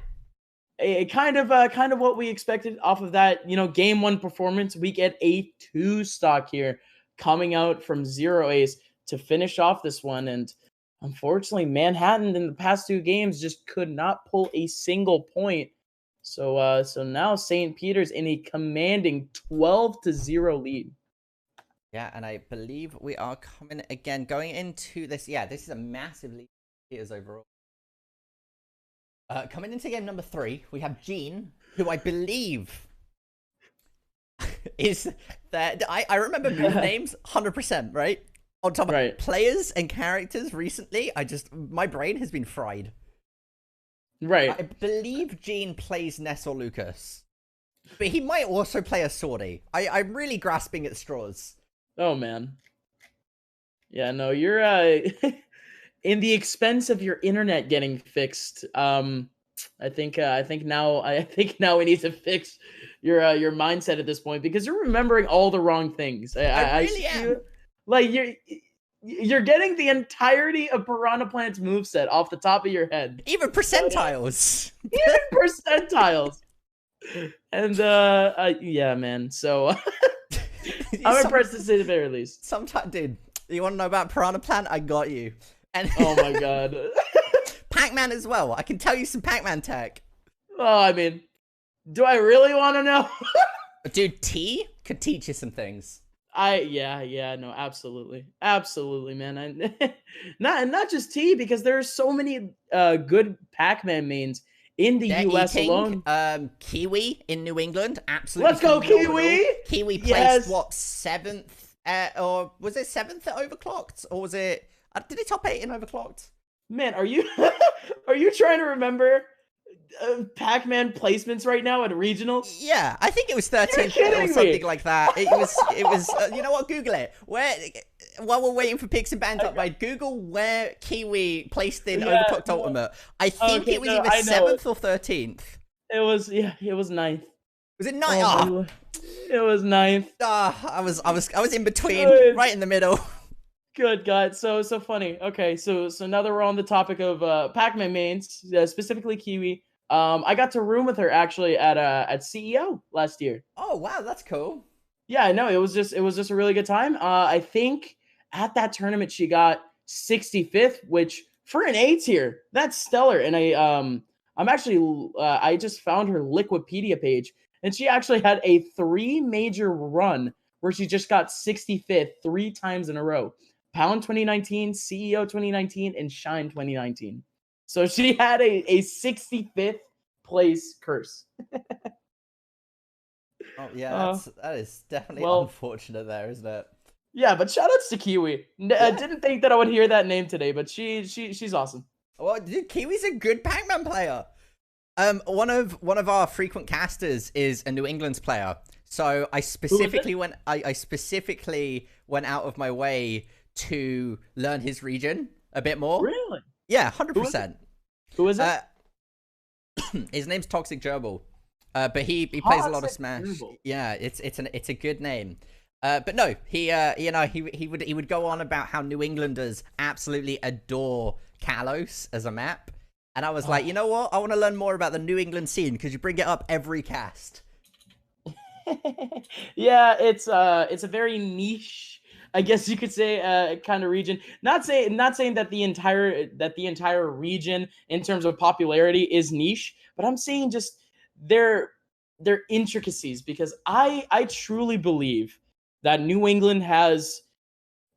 kind of what we expected off of that, game 1 performance. We get a 2 stock here coming out from Zero Ace to finish off this one, and unfortunately, Manhattan in the past 2 games just could not pull a single point. So now St. Peter's in a commanding 12-0 lead. Yeah, and I believe we are coming again, going into this. Yeah, this is a massive lead for Peters overall. Coming into game number 3, we have Gene, who I believe is that I remember move names 100%, right? On top of players and characters recently, my brain has been fried. Right. I believe Gene plays Ness or Lucas. But he might also play a Sordy. I'm really grasping at straws. Oh, man. Yeah, no, you're in the expense of your internet getting fixed. I think now we need to fix your mindset at this point, because you're remembering all the wrong things. I really am. Like you're getting the entirety of Piranha Plant's moveset off the top of your head. Even percentiles. Even percentiles. And yeah, man. So I'm impressed to say the very least. Sometimes, dude, you want to know about Piranha Plant? I got you. And oh my god. Pac-Man as well. I can tell you some Pac-Man tech. Oh, I mean, do I really want to know? Dude, T could teach you some things. Yeah, no, absolutely, man. And not just T, because there are so many good Pac-Man mains in the US alone. Kiwi in New England, absolutely. Let's go, Kiwi! Kiwi placed what, 7th, or was it 7th at Overclocked, or was it? Did he top 8 in Overclocked? Man, are you trying to remember Pac-Man placements right now at regional? Yeah, I think it was 13th or something like that. It was you know what, Google it. While we're waiting for Pix and Band up, right, Google where Kiwi placed in Overclocked Ultimate. I think it was either 7th or 13th. It was 9th. Was it 9th? It was 9th. I was in between, right in the middle. Good God, so funny. Okay, so now that we're on the topic of Pac-Man mains, specifically Kiwi, I got to room with her actually at CEO last year. Oh wow, that's cool. Yeah, I know, it was just a really good time. I think at that tournament she got 65th, which for an A tier, that's stellar. And I'm actually I just found her Liquipedia page, and she actually had a 3 major run where she just got 65th 3 times in a row. Pound 2019, CEO 2019, and Shine 2019. So she had a 65th place curse. Oh yeah, that is definitely Well, unfortunate there, isn't it? yeah, but shout outs to Kiwi. Yeah. Didn't think that I would hear that name today, but she's awesome. Well, dude, Kiwi's a good Pac-Man player. One of our frequent casters is a New England's player. So I specifically went out of my way to learn his region a bit more. Really? Yeah, 100%. Who is it? His name's Toxic Gerbil. But he plays a lot of Smash. Gerbil. Yeah, it's a good name. But no, he would go on about how New Englanders absolutely adore Kalos as a map. And I was like, you know what? I want to learn more about the New England scene because you bring it up every cast. Yeah, it's a very niche, I guess you could say, kind of region. Not saying that the entire region in terms of popularity is niche, but I'm saying just their intricacies, because I truly believe that New England has,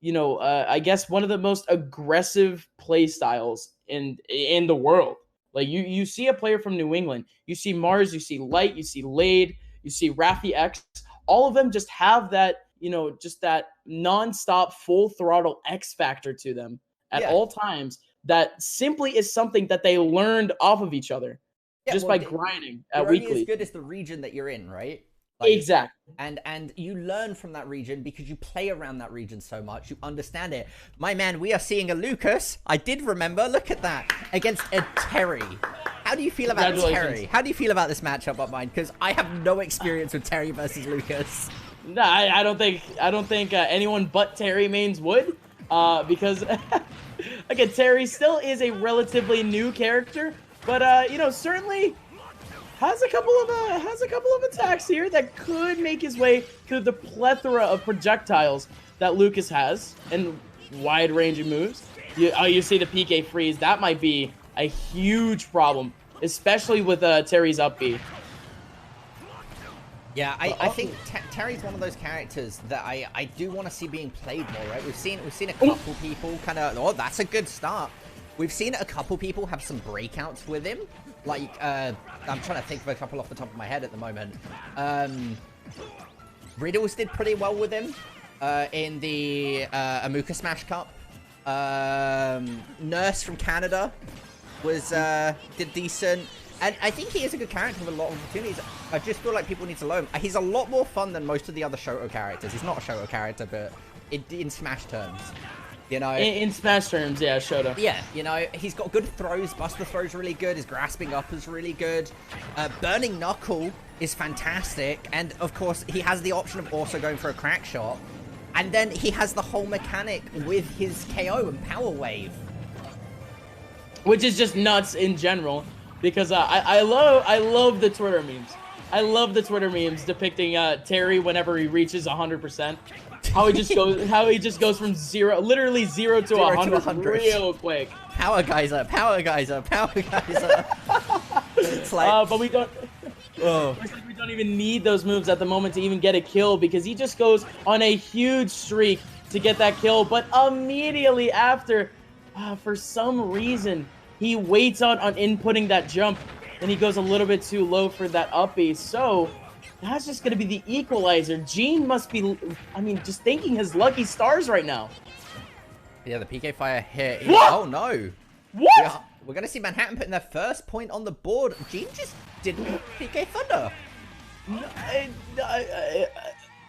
I guess one of the most aggressive play styles in the world. Like you see a player from New England, you see Mars, you see Light, you see Lade, you see Raffi X. All of them just have that, just that nonstop full throttle X factor to them at all times. That simply is something that they learned off of each other, just by grinding at weekly. You're only as good as the region that you're in, right? Like, exactly. And you learn from that region because you play around that region so much. You understand it. My man, we are seeing a Lucas. I did remember. Look at that. Against a Terry. How do you feel about Terry? How do you feel about this matchup of mine? Because I have no experience with Terry versus Lucas. No, I don't think anyone but Terry mains would. Because, again, Terry still is a relatively new character. But, certainly has a couple of attacks here that could make his way through the plethora of projectiles that Lucas has and wide range of moves. You see the PK freeze. That might be a huge problem, especially with Terry's up B. Yeah, I think Terry's one of those characters that I do want to see being played more, right? We've seen a couple people kind of, oh, that's a good start. We've seen a couple people have some breakouts with him. Like, I'm trying to think of a couple off the top of my head at the moment. Riddles did pretty well with him in the Amuka Smash Cup. Nurse from Canada did decent. And I think he is a good character with a lot of opportunities. I just feel like people need to learn. He's a lot more fun than most of the other Shoto characters. He's not a Shoto character, but in Smash terms. In Smash terms, yeah, Shoto. Yeah, he's got good throws. Buster throws really good. His grasping up is really good. Burning Knuckle is fantastic. And, of course, he has the option of also going for a crack shot. And then he has the whole mechanic with his KO and Power Wave. Which is just nuts in general. Because I love the Twitter memes. I love the Twitter memes depicting Terry whenever he reaches 100%. How he just goes from literally zero to 100 real quick. Power geyser, power geyser, power geyser. It's like, but we don't. We don't even need those moves at the moment to even get a kill, because he just goes on a huge streak to get that kill. But immediately after, for some reason, he waits on inputting that jump, and he goes a little bit too low for that up B. So that's just going to be the equalizer. Gene must be, just thanking his lucky stars right now. Yeah, the PK Fire hit. Oh, no. What? We're going to see Manhattan putting their first point on the board. Gene just didn't PK Thunder.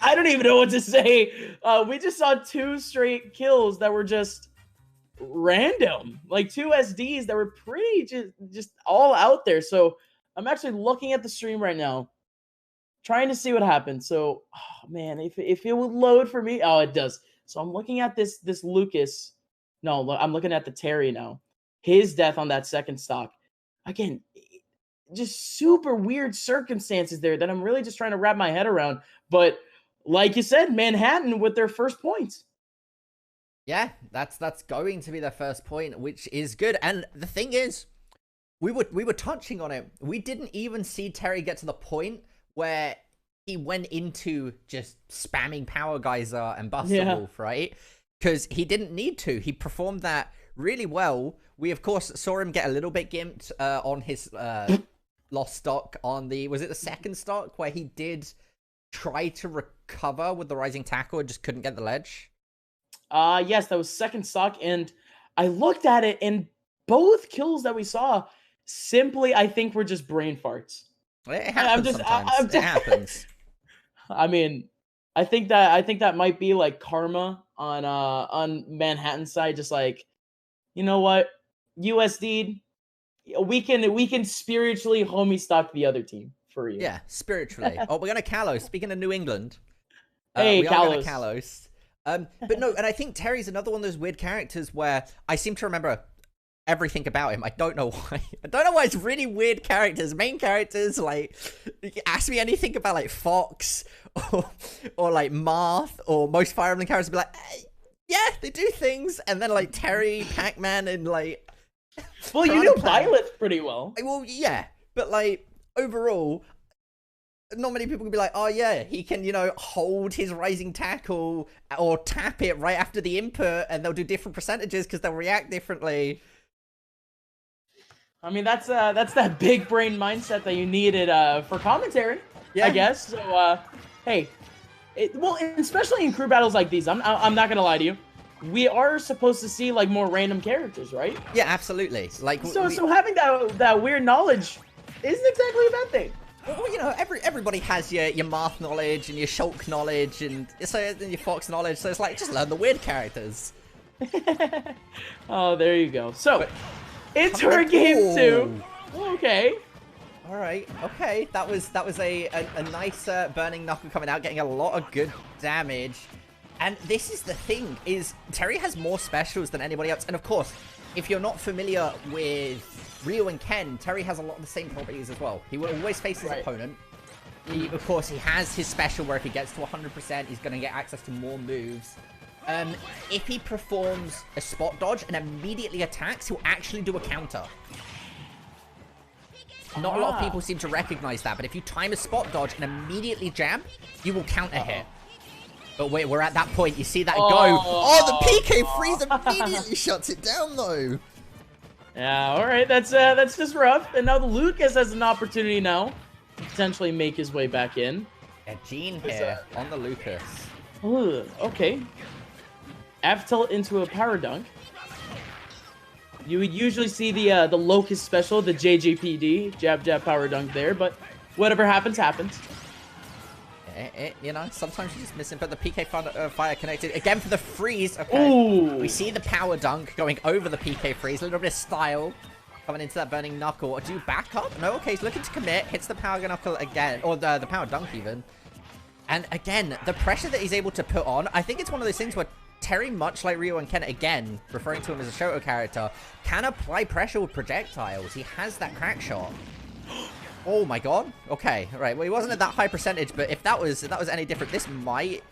I don't even know what to say. We just saw 2 straight kills that were just random. Like 2 SDs that were pretty just all out there. So I'm actually looking at the stream right now, trying to see what happened. So, oh man, if it would load for me. Oh, it does. So I'm looking at this Lucas. No, I'm looking at the Terry now. His death on that second stock. Again, just super weird circumstances there that I'm really just trying to wrap my head around. But like you said, Manhattan with their first points. Yeah, that's going to be their first point, which is good. And the thing is, we were touching on it. We didn't even see Terry get to the point where he went into just spamming Power Geyser and Buster Wolf, right? because he didn't need to. He performed that really well. We, of course, saw him get a little bit gimped on his lost stock on the... Was it the second stock where he did try to recover with the rising tackle and just couldn't get the ledge? Yes, that was second stock, and I looked at it, and both kills that we saw simply, I think, were just brain farts. It happens sometimes. It happens. I mean, I think that might be like karma on Manhattan's side, just like, you know what, USD, we can spiritually homie stock the other team for you. Yeah, spiritually. Oh, we're gonna Kalos. Speaking of New England, hey, we Kalos. are gonna Kalos. But no, and I think Terry's another one of those weird characters where I seem to remember everything about him. I don't know why. I don't know why it's really weird characters. Main characters, like, ask me anything about like Fox or like Marth or most Fire Emblem characters, be like, yeah, they do things. And then like Terry, Pac-Man, and like, well, you know Byleth pretty well. Well, yeah, but like overall, not many people can be like, oh yeah, he can, you know, hold his rising tackle or tap it right after the input, and they'll do different percentages because they'll react differently. I mean, that's that big brain mindset that you needed for commentary, yeah. I guess. So, hey, well, especially in crew battles like these, I'm not gonna lie to you, we are supposed to see like more random characters, right? Yeah, absolutely. Like, so having that weird knowledge isn't exactly a bad thing. Well, you know, everybody has your Marth knowledge and your Shulk knowledge and your Fox knowledge, so it's like, just learn the weird characters. Oh, there you go. So, into our game 2. Okay. All right. Okay. That was a nice burning knuckle coming out, getting a lot of good damage. And this is the thing, is Terry has more specials than anybody else. And of course, if you're not familiar with Ryu and Ken, Terry has a lot of the same properties as well. He will always face his opponent. Of course, he has his special where if he gets to 100%, he's going to get access to more moves. If he performs a spot dodge and immediately attacks, he'll actually do a counter. Not a lot of people seem to recognize that, but if you time a spot dodge and immediately jab, you will counter hit. But wait, we're at that point. You see that go. Oh, the PK freeze immediately shuts it down, though. Yeah, all right. That's just rough. And now Lucas has an opportunity now to potentially make his way back in. Yeah, Gene here on the Lucas. Ooh, okay. F tilt into a power dunk. You would usually see the Locust special, the JJPD, jab power dunk there, but whatever happens, happens. You know, sometimes you just miss it, but the PK fire connected again for the freeze. Okay, ooh. We see the power dunk going over the PK freeze. A little bit of style coming into that burning knuckle. Do you back up? No. Okay, he's looking to commit. Hits the power knuckle again, or the power dunk even. And again, the pressure that he's able to put on, I think it's one of those things where Terry, much like Ryu and Ken, again referring to him as a Shoto character, can apply pressure with projectiles. He has that crack shot. Oh my god. Okay, right. Well, he wasn't at that high percentage, but if that was any different, this might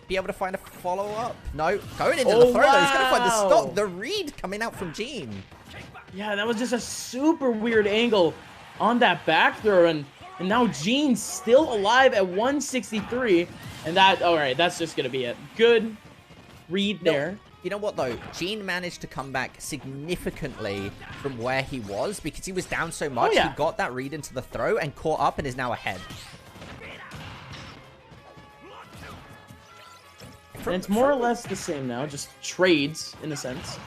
be able to find a follow-up. No, going into the throw, though. He's going to find the stop. The read coming out from Gene. Yeah, that was just a super weird angle on that back throw, and now Gene's still alive at 163, and that, all right, that's just going to be it. Good read there. You know what, though? Gene managed to come back significantly from where he was because he was down so much. He got that read into the throw and caught up and is now ahead. And it's more or less the same now, just trades in a sense.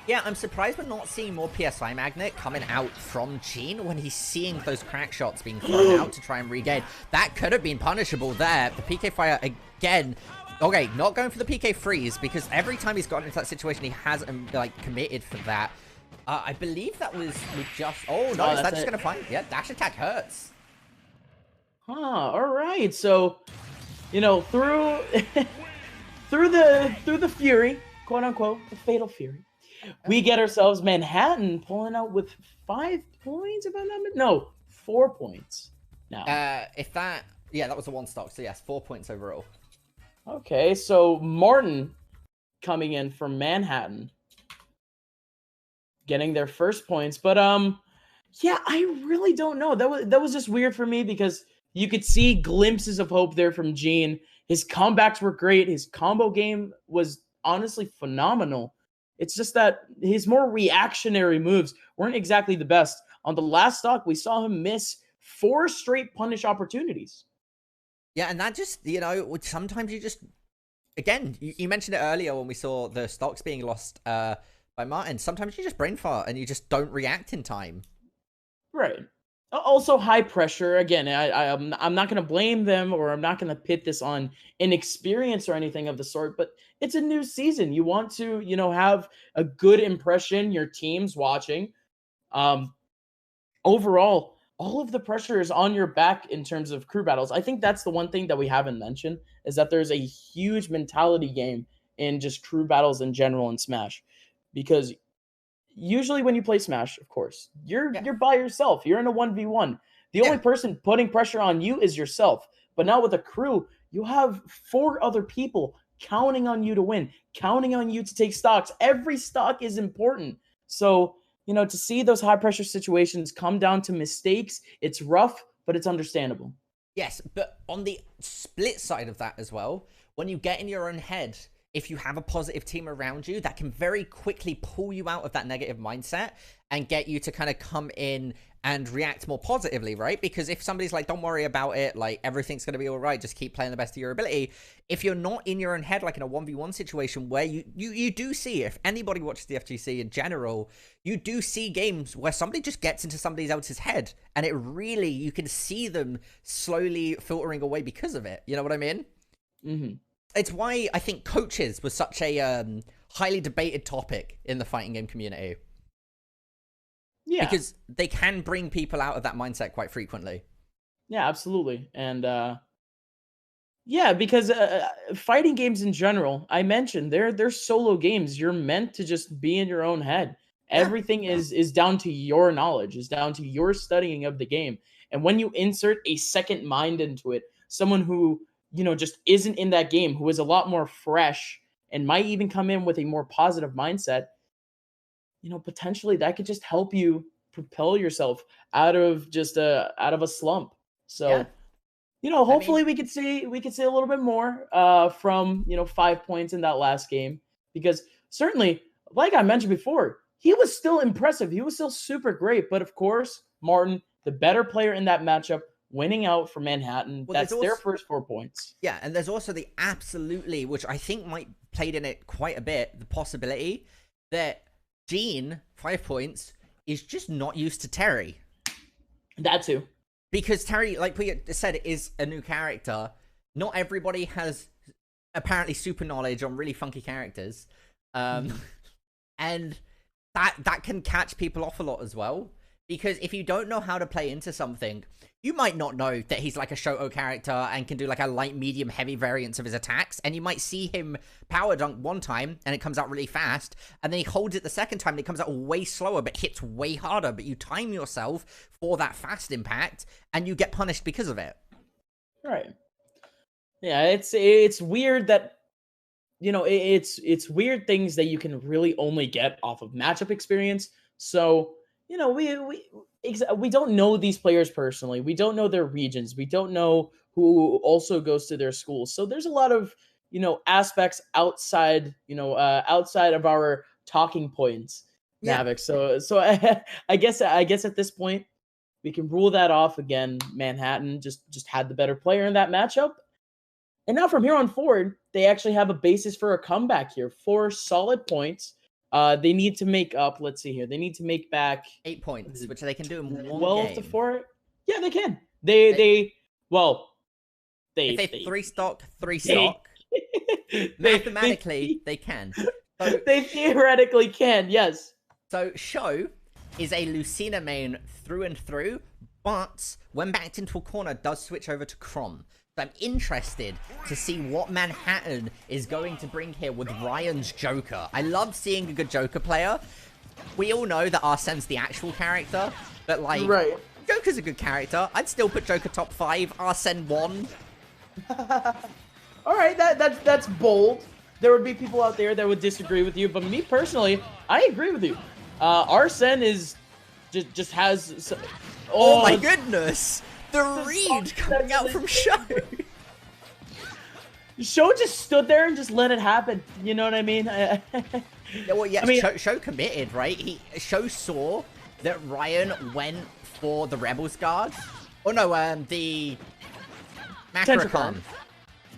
Yeah, I'm surprised we're not seeing more PSI Magnet coming out from Gene when he's seeing those crack shots being thrown out to try and regain. That could have been punishable there. The PK fire again. Okay, not going for the PK freeze, because every time he's gotten into that situation, he has, like, committed for that. I believe that was just... Oh, no, is that just going to find... Yeah, dash attack hurts. Huh, all right. So, you know, through the fury, quote-unquote, the fatal fury, we get ourselves Manhattan pulling out with 5 points, if I'm not... No, 4 points now. If that... Yeah, that was a 1 stock, so yes, 4 points overall. Okay, so Martin coming in from Manhattan, getting their first points, but yeah, I really don't know. That was just weird for me because you could see glimpses of hope there from Gene. His comebacks were great. His combo game was honestly phenomenal. It's just that his more reactionary moves weren't exactly the best. On the last stock, we saw him miss 4 straight punish opportunities. Yeah, and that just, you know, sometimes you just, again, you mentioned it earlier when we saw the stocks being lost by Martin. Sometimes you just brain fart and you just don't react in time. Right. Also, high pressure. Again, I'm not going to blame them, or I'm not going to pit this on inexperience or anything of the sort, but it's a new season. You want to, you know, have a good impression. Your team's watching. Overall, all of the pressure is on your back in terms of crew battles. I think that's the one thing that we haven't mentioned, is that there's a huge mentality game in just crew battles in general in Smash, because usually when you play Smash, of course, you're by yourself. You're in a 1v1. The only person putting pressure on you is yourself. But now with a crew, you have 4 other people counting on you to win, counting on you to take stocks. Every stock is important. So, you know, to see those high pressure situations come down to mistakes, it's rough, but it's understandable. Yes, but on the split side of that as well, when you get in your own head, if you have a positive team around you, that can very quickly pull you out of that negative mindset and get you to kind of come in and react more positively, right? Because if somebody's like, don't worry about it, like everything's going to be all right, just keep playing the best of your ability. If you're not in your own head, like in a 1v1 situation where you do see, if anybody watches the FGC in general, you do see games where somebody just gets into somebody else's head and it really, you can see them slowly filtering away because of it. You know what I mean? Mm-hmm. It's why I think coaches was such a highly debated topic in the fighting game community. Yeah. Because they can bring people out of that mindset quite frequently. Yeah, absolutely. And yeah, because fighting games in general, I mentioned, they're solo games. You're meant to just be in your own head. Everything is down to your knowledge, is down to your studying of the game. And when you insert a second mind into it, someone who, you know, just isn't in that game, who is a lot more fresh and might even come in with a more positive mindset, you know, potentially that could just help you propel yourself out of a slump. So, you know, hopefully we could see a little bit more from, you know, 5 points in that last game, because certainly, like I mentioned before, he was still impressive. He was still super great. But of course, Martin, the better player in that matchup, winning out for Manhattan. Well, that's their first 4 points. Yeah, and there's also the absolutely, which I think might played in it quite a bit, the possibility that Gene, 5 points, is just not used to Terry. That too. Because Terry, like we said, is a new character. Not everybody has apparently super knowledge on really funky characters. And that can catch people off a lot as well. Because if you don't know how to play into something, you might not know that he's like a Shoto character and can do like a light, medium, heavy variants of his attacks. And you might see him power dunk one time and it comes out really fast. And then he holds it the second time and it comes out way slower but hits way harder. But you time yourself for that fast impact and you get punished because of it. Right. Yeah, it's weird that, you know, it's weird things that you can really only get off of matchup experience. So, you know, we don't know these players personally. We don't know their regions. We don't know who also goes to their schools. So there's a lot of, you know, aspects outside, you know, outside of our talking points, Navik. So I guess at this point we can rule that off again. Manhattan just had the better player in that matchup. And now from here on forward, they actually have a basis for a comeback here. 4 solid points. They need to make up, let's see here. They need to make back 8 points, which they can do in 1 12 game. to 4. Yeah, they can. They if they 3 stock, 3 stock. Mathematically, they can. So, they theoretically can, yes. So Sho is a Lucina main through and through, but when backed into a corner, does switch over to Chrom. So I'm interested to see what Manhattan is going to bring here with Ryan's Joker. I love seeing a good Joker player. We all know that Arsene's the actual character, but like, Joker's a good character. I'd still put Joker top 5, Arsene 1. All right, that's bold. There would be people out there that would disagree with you, but me personally, I agree with you. Arsene is just has. Oh my goodness! The read coming out from Sho. Show just stood there and just let it happen. You know what I mean? Yeah, well, yes, I mean, Show committed, right? Show saw that Ryan went for the Rebels guard. Oh no, the Macrocom.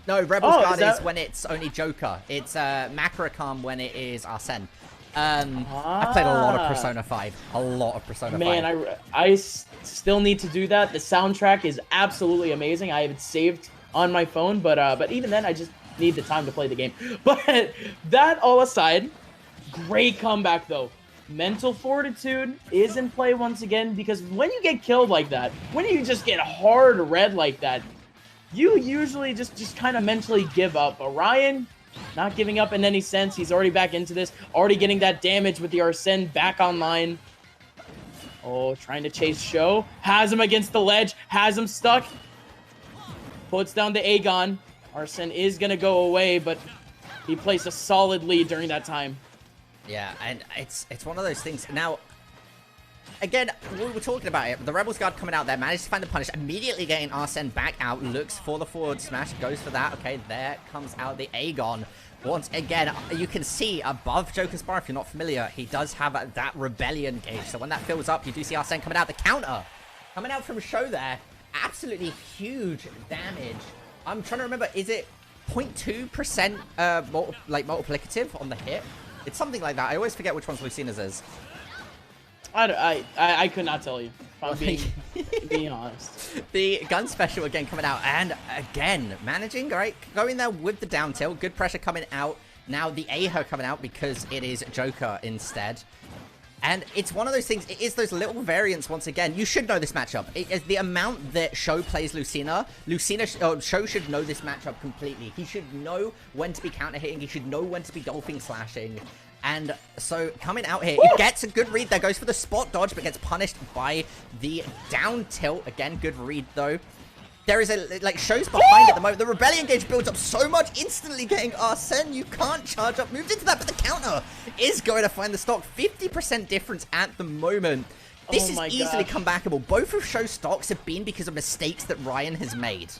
No, Rebels guard is when it's only Joker. It's Macrocom when it is Arsene. I played a lot of Persona 5. A lot of Persona 5. Man, I still need to do that. The soundtrack is absolutely amazing. I have it saved on my phone, but even then, I just need the time to play the game. But that all aside, great comeback though. Mental fortitude is in play once again, because when you get killed like that, when you just get hard red like that, you usually just kind of mentally give up. Orion, not giving up in any sense. He's already back into this, already getting that damage with the Arsene back online. Oh, trying to chase Show. Has him against the ledge, has him stuck. Puts down the Aegon. Arsene is going to go away, but he placed a solid lead during that time. Yeah, and it's one of those things. Now, again, we were talking about it. The Rebels guard coming out there, managed to find the punish, immediately getting Arsene back out, looks for the forward smash, goes for that. Okay, there comes out the Aegon. Once again, you can see above Joker's bar, if you're not familiar, he does have that Rebellion gauge. So when that fills up, you do see Arsene coming out. The counter coming out from Show there. Absolutely huge damage. I'm trying to remember, is it 0.2% multiplicative on the hit? It's something like that. I always forget which one's Lucina's is. I could not tell you, if I'm being honest. The gun special again coming out, and again managing, right? Going there with the down tilt. Good pressure coming out. Now the Aha coming out because it is Joker instead. And it's one of those things, it is those little variants once again. You should know this matchup. It is the amount that Show plays Lucina. Show should know this matchup completely. He should know when to be counter-hitting. He should know when to be dolphin slashing. And so coming out here, he gets a good read there. Goes for the spot dodge, but gets punished by the down tilt. Again, good read though. There is a, like, Show's behind at the moment. The Rebellion gauge builds up so much, instantly getting Arsene. You can't charge up. Moved into that, but the counter is going to find the stock. 50% difference at the moment. This is easily comebackable. Both of Show's stocks have been because of mistakes that Ryan has made.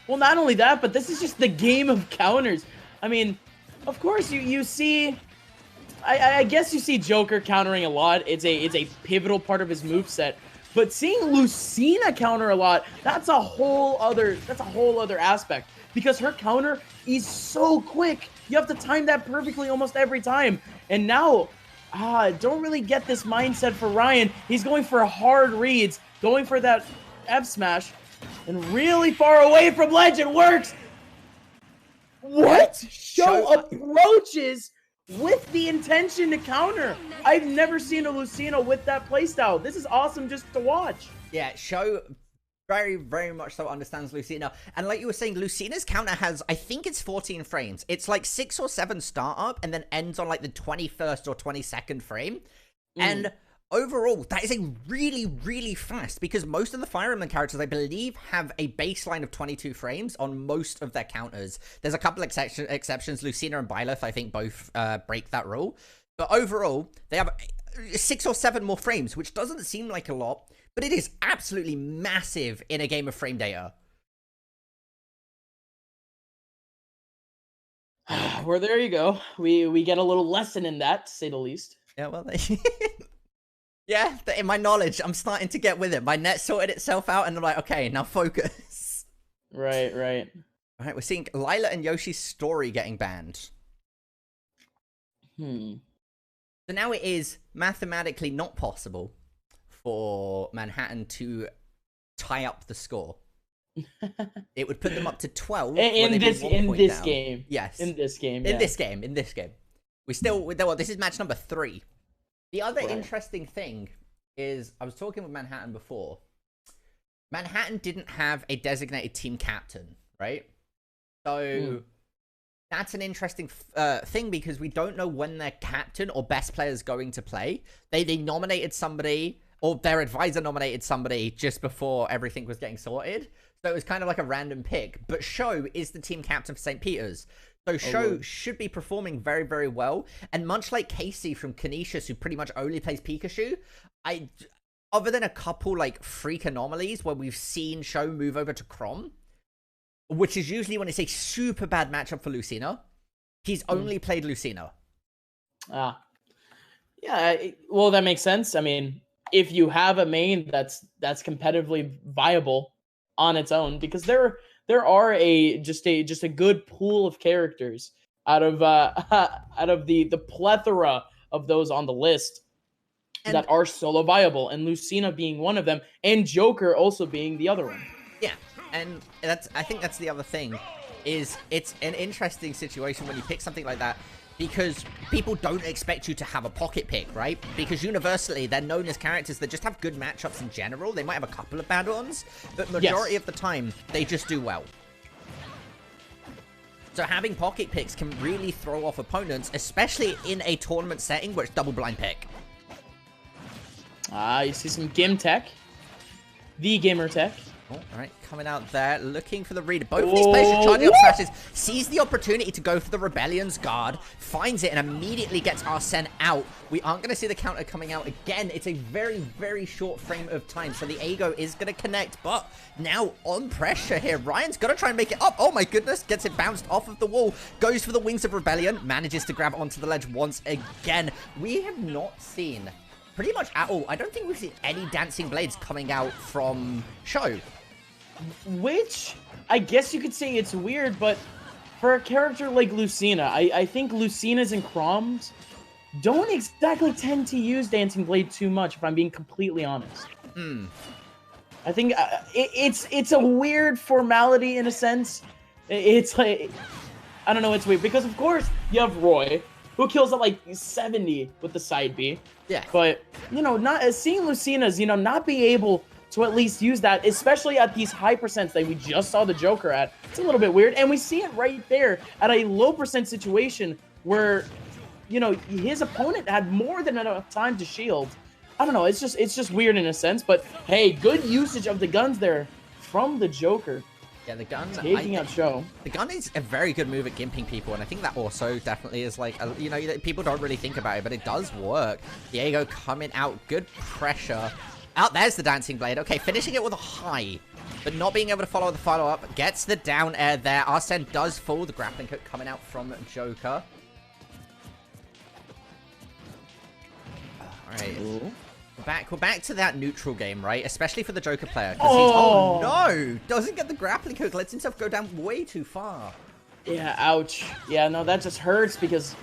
Well, not only that, but this is just the game of counters. I mean, of course, you see... I guess you see Joker countering a lot. It's a pivotal part of his moveset. But seeing Lucina counter a lot, that's a whole other aspect. Because her counter is so quick. You have to time that perfectly almost every time. And now, don't really get this mindset for Ryan. He's going for hard reads, going for that F smash, and really far away from ledge. It works. What? Show approaches with the intention to counter. I've never seen a Lucina with that playstyle. This is awesome just to watch. Yeah, Show very, very much so understands Lucina. And like you were saying, Lucina's counter has, I think it's 14 frames. It's like 6 or 7 startup and then ends on like the 21st or 22nd frame. And overall, that is a really, really fast, because most of the Fire Emblem characters, I believe, have a baseline of 22 frames on most of their counters. There's a couple exceptions. Lucina and Byleth, I think, both break that rule. But overall, they have 6 or 7 more frames, which doesn't seem like a lot, but it is absolutely massive in a game of frame data. Well, there you go. We get a little lesson in that, to say the least. Yeah, well, yeah, in my knowledge, I'm starting to get with it. My net sorted itself out, and I'm like, okay, now focus. Right. All right, we're seeing Lila and Yoshi's story getting banned. So now it is mathematically not possible for Manhattan to tie up the score. It would put them up to 12 in this game. Yes, in this game. In this game. We still, well, this is match number 3. The other interesting thing is, I was talking with Manhattan before. Manhattan didn't have a designated team captain, right? So that's an interesting thing, because we don't know when their captain or best player is going to play. They nominated somebody, or their advisor nominated somebody just before everything was getting sorted. So it was kind of like a random pick. But Show is the team captain for St. Peter's. So Show should be performing very, very well. And much like Casey from Canisius, who pretty much only plays Pikachu, other than a couple like freak anomalies where we've seen Show move over to Chrom, which is usually when it's a super bad matchup for Lucina. He's only played Lucina. Yeah, well, that makes sense. I mean, if you have a main that's competitively viable on its own, because there are just a good pool of characters out of the plethora of those on the list that are solo viable, and Lucina being one of them, and Joker also being the other one. Yeah, and I think that's the other thing, is it's an interesting situation when you pick something like that, because people don't expect you to have a pocket pick, right? Because universally, they're known as characters that just have good matchups in general. They might have a couple of bad ones, but majority of the time, they just do well. So having pocket picks can really throw off opponents, especially in a tournament setting where it's double blind pick. You see some Gim Tech. The Gamer Tech. Oh, all right, coming out there, looking for the reader. Both of these players are charging up smashes. Sees the opportunity to go for the Rebellion's guard, finds it, and immediately gets Arsene out. We aren't going to see the counter coming out again. It's a very, very short frame of time, so the Ego is going to connect, but now on pressure here. Ryan's going to try and make it up. Oh my goodness, gets it bounced off of the wall, goes for the Wings of Rebellion, manages to grab onto the ledge once again. We have not seen pretty much at all. I don't think we've seen any Dancing Blades coming out from Show. Which, I guess you could say it's weird, but for a character like Lucina, I think Lucinas and Chroms don't exactly tend to use Dancing Blade too much, if I'm being completely honest. I think it's a weird formality in a sense. It's like, I don't know, it's weird. Because, of course, you have Roy, who kills at like 70 with the side B. Yeah. But, you know, seeing Lucina's, you know, not be able to at least use that, especially at these high percents that we just saw the Joker at, it's a little bit weird. And we see it right there at a low percent situation where, you know, his opponent had more than enough time to shield. I don't know, it's just weird in a sense. But, hey, good usage of the guns there from the Joker. Yeah, the gun taking out Show. The gun is a very good move at gimping people, and I think that also definitely is like, you know, people don't really think about it, but it does work. Diego coming out, good pressure. Out there's the Dancing Blade. Okay, finishing it with a high, but not being able to follow the follow-up. Gets the down air there. Arsene does fall. The grappling hook coming out from Joker. All right. Ooh. We're back to that neutral game, right? Especially for the Joker player. Oh no! Doesn't get the grappling hook. Lets himself go down way too far. Yeah, ouch. Yeah, no, that just hurts because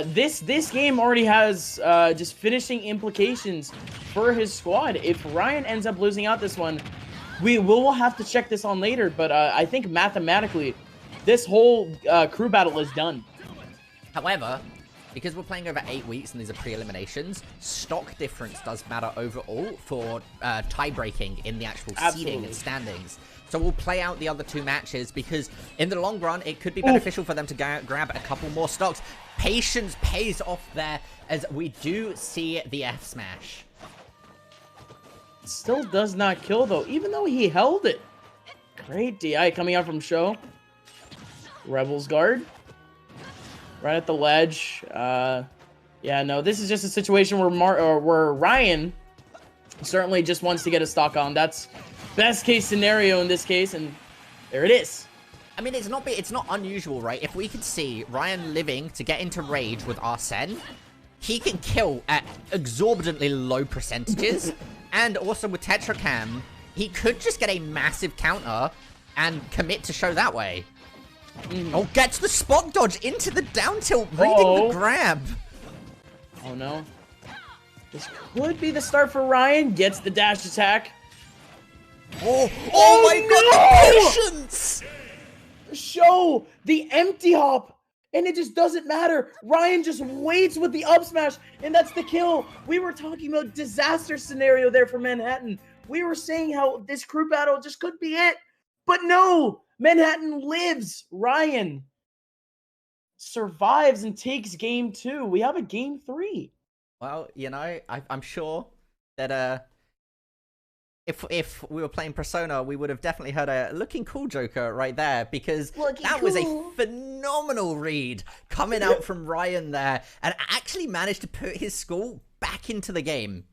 this game already has just finishing implications for his squad. If Ryan ends up losing out this one, we will have to check this on later. But I think mathematically, this whole crew battle is done. However, because we're playing over 8 weeks and these are pre-eliminations, stock difference does matter overall for tie-breaking in the actual seeding and standings. So we'll play out the other 2 matches because in the long run, it could be beneficial for them to grab a couple more stocks. Patience pays off there as we do see the F smash. Still does not kill though, even though he held it. Great DI coming out from Show. Rebel's guard. Right at the ledge. Yeah, no, this is just a situation where Ryan certainly just wants to get a stock on. That's best case scenario in this case, and there it is. I mean, it's not unusual, right? If we could see Ryan living to get into rage with Arsene, he can kill at exorbitantly low percentages, and also with Tetracam, he could just get a massive counter and commit to Show that way. Oh, gets the spot dodge into the down tilt, reading the grab. Oh no. This could be the start for Ryan. Gets the dash attack. Oh my god, the patience! Show the empty hop, and it just doesn't matter. Ryan just waits with the up smash, and that's the kill. We were talking about disaster scenario there for Manhattan. We were saying how this crew battle just could be it, but no. Manhattan lives. Ryan survives and takes game 2. We have a game 3. Well, you know, I'm sure that if we were playing Persona, we would have definitely heard a looking cool Joker right there, because that was a phenomenal read coming out from Ryan there, and actually managed to put his school back into the game.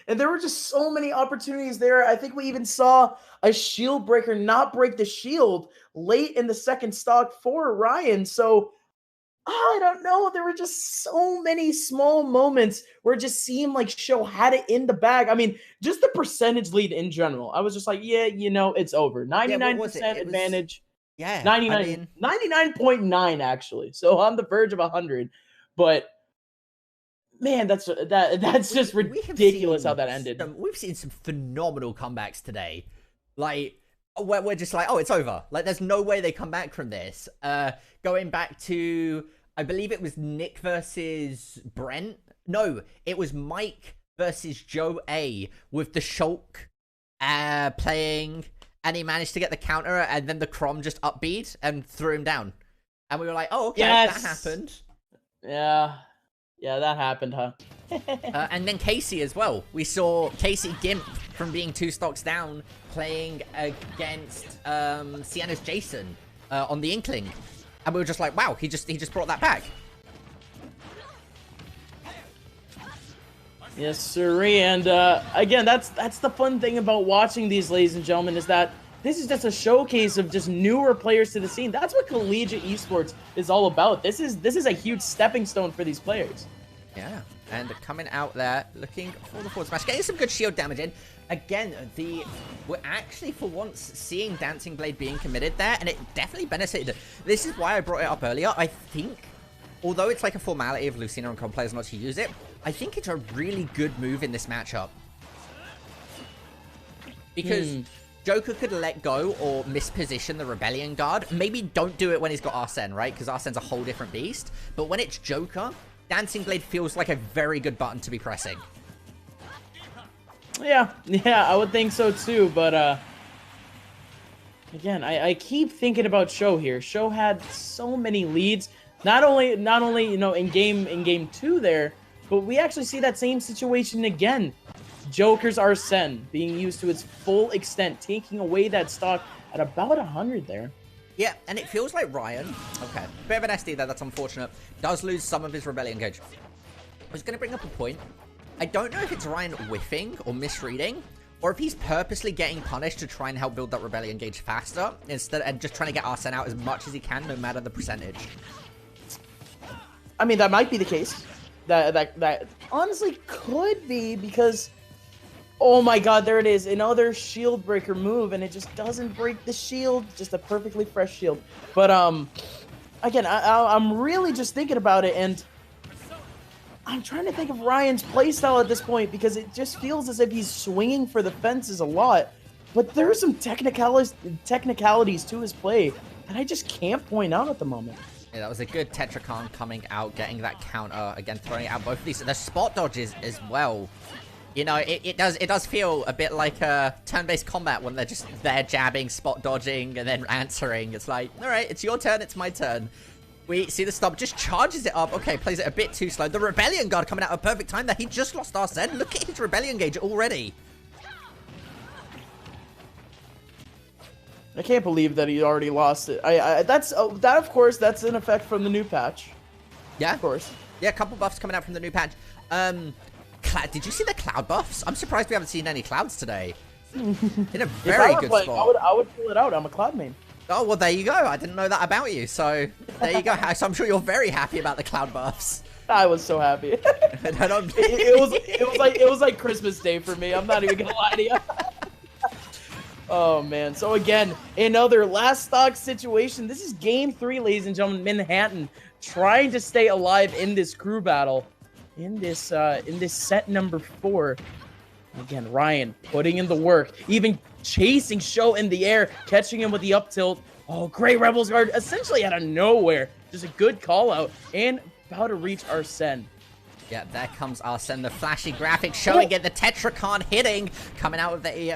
And there were just so many opportunities there. I think we even saw a shield breaker not break the shield late in the second stock for Ryan. So I don't know. There were just so many small moments where it just seemed like Show had it in the bag. I mean, just the percentage lead in general. I was just like, yeah, it's over. 99% advantage. Yeah. 99.9 actually. So on the verge of 100. But man, that's just ridiculous how that ended. We've seen some phenomenal comebacks today. Like, we're just like, oh, it's over. Like, there's no way they come back from this. Going back to, I believe it was Nick versus Brent. No, it was Mike versus Joe A with the Shulk playing, and he managed to get the counter, and then the Crom just upbeat and threw him down. And we were like, oh, okay, yes, that happened. Yeah, that happened, huh? And then Casey as well. We saw Casey Gimp from being 2 stocks down playing against Sienna's Jason on the Inkling. And we were just like, wow, he just brought that back. Yes, sirree. And again, that's the fun thing about watching these, ladies and gentlemen, is that this is just a showcase of just newer players to the scene. That's what collegiate esports is all about. This is a huge stepping stone for these players. Yeah, and coming out there, looking for the forward smash, getting some good shield damage in. Again, we're actually, for once, seeing Dancing Blade being committed there, and it definitely benefited. This is why I brought it up earlier. I think, although it's like a formality of Lucina and COD players not to use it, I think it's a really good move in this matchup. Because Joker could let go or misposition the Rebellion Guard. Maybe don't do it when he's got Arsene, right? Because Arsene's a whole different beast. But when it's Joker, Dancing Blade feels like a very good button to be pressing. Yeah, I would think so too, but again, I keep thinking about Show here. Show had so many leads, not only in game 2 there, but we actually see that same situation again. Joker's Arsene being used to its full extent, taking away that stock at about 100 there. Yeah, and it feels like Ryan, okay, bit of an SD there, that's unfortunate, does lose some of his Rebellion gauge. I was going to bring up a point. I don't know if it's Ryan whiffing or misreading, or if he's purposely getting punished to try and help build that Rebellion gauge faster, instead and just trying to get Arsene out as much as he can, no matter the percentage. I mean, that might be the case. That honestly could be, because oh my god, there it is, another shield breaker move, and it just doesn't break the shield, just a perfectly fresh shield. But again, I'm really just thinking about it, and I'm trying to think of Ryan's playstyle at this point, because it just feels as if he's swinging for the fences a lot. But there are some technicalities to his play that I just can't point out at the moment. Yeah, that was a good Tetracon coming out, getting that counter, again, throwing out both of these. The spot dodges as well. You know, it does feel a bit like a turn-based combat when they're just there jabbing, spot dodging, and then answering. It's like, all right, it's your turn, it's my turn. We see the stop, just charges it up. Okay, plays it a bit too slow. The Rebellion Guard coming out at a perfect time there. He just lost Arsene. Look at his Rebellion gauge already. I can't believe that he already lost it. That of course, that's an effect from the new patch. Yeah, of course. Yeah, a couple buffs coming out from the new patch. Did you see the cloud buffs? I'm surprised we haven't seen any clouds today. In a very good spot. I would pull it out. I'm a cloud main. Oh, well, there you go. I didn't know that about you. So, there you go. So, I'm sure you're very happy about the cloud buffs. I was so happy. it was like Christmas Day for me. I'm not even going to lie to you. Oh, man. So, again, another last stock situation. This is game 3, ladies and gentlemen. Manhattan trying to stay alive in this crew battle. In this set number 4. Again, Ryan putting in the work, even chasing Show in the air, catching him with the up tilt. Oh, great Rebels Guard, essentially out of nowhere. Just a good call out, and about to reach Arsene. Yeah, there comes Arsene, the flashy graphics showing it, the Tetracon hitting, coming out of the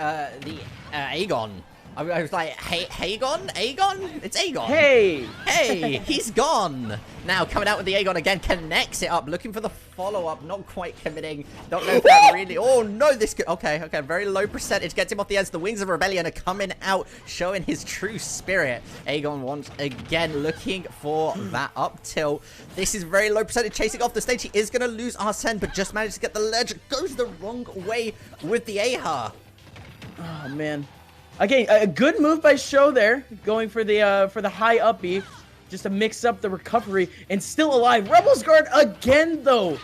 Aegon. I was like, hey, Aegon? Aegon? It's Aegon. Hey! Hey, he's gone. Now coming out with the Aegon again, connects it up, looking for the follow-up, not quite committing. Don't know if that really... Oh, no, this could... Okay, very low percentage. Gets him off the edge. The Wings of Rebellion are coming out, showing his true spirit. Aegon once again looking for that up tilt. This is very low percentage, chasing off the stage. He is going to lose Arsene, but just managed to get the ledge. Goes the wrong way with the Aha. Oh, man. Okay, a good move by Sho there, going for the high up B, just to mix up the recovery, and still alive. Rebels Guard again, though.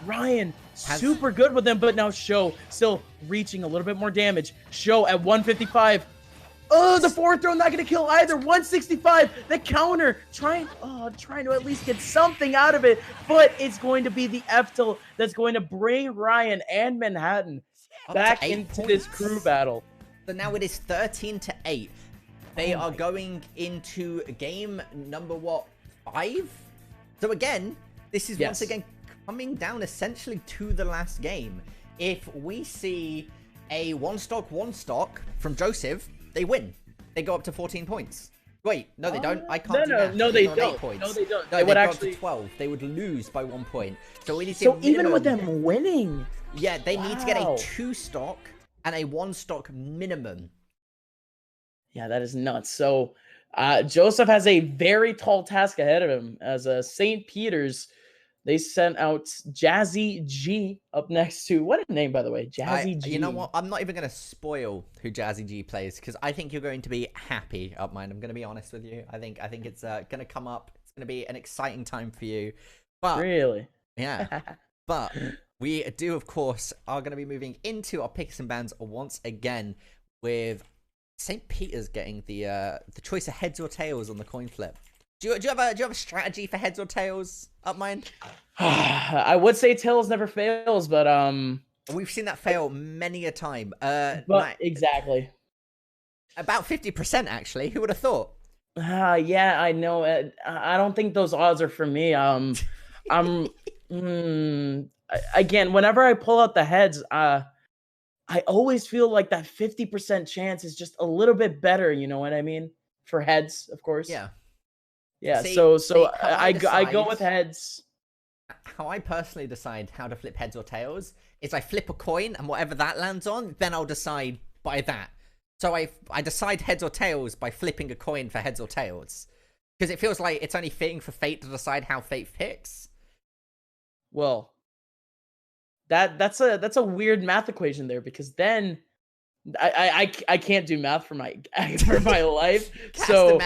Ryan, super good with them, but now Sho still reaching a little bit more damage. Sho at 155. Oh, the forward throw not going to kill either. 165. The counter trying to at least get something out of it, but it's going to be the F tilt that's going to bring Ryan and Manhattan back into this crew battle. So now it is 13-8. They are going into game number, what, 5? So again, this is once again coming down essentially to the last game. If we see a one stock from Joseph, they win. They go up to 14 points. Wait, no, they don't. I can't do math. No, they don't. No, they don't. No, they would actually go up to 12. They would lose by 1 point. So we need to even with them winning, yeah, they need to get a 2 stock and a 1 stock minimum. Yeah, that is nuts. So Joseph has a very tall task ahead of him as St. Peter's. They sent out Jazzy G up next to, what a name, by the way, Jazzy G. You know what? I'm not even going to spoil who Jazzy G plays because I think you're going to be happy, Upmind. I'm going to be honest with you. I think it's going to come up. It's going to be an exciting time for you. But really? Yeah. But we do, of course, are going to be moving into our picks and bans once again with St. Peter's getting the choice of heads or tails on the coin flip. Do you have a strategy for heads or tails, Upmind? I would say tails never fails, but we've seen that fail many a time. Exactly. About 50% actually. Who would have thought? Yeah, I know. I don't think those odds are for me. Again, whenever I pull out the heads, I always feel like that 50% chance is just a little bit better. You know what I mean? For heads, of course. Yeah. Yeah. See, I go with heads. How I personally decide how to flip heads or tails is I flip a coin, and whatever that lands on, then I'll decide by that. So I decide heads or tails by flipping a coin for heads or tails, because it feels like it's only fitting for fate to decide how fate picks. Well, that's a weird math equation there, because then I can't do math for my life. So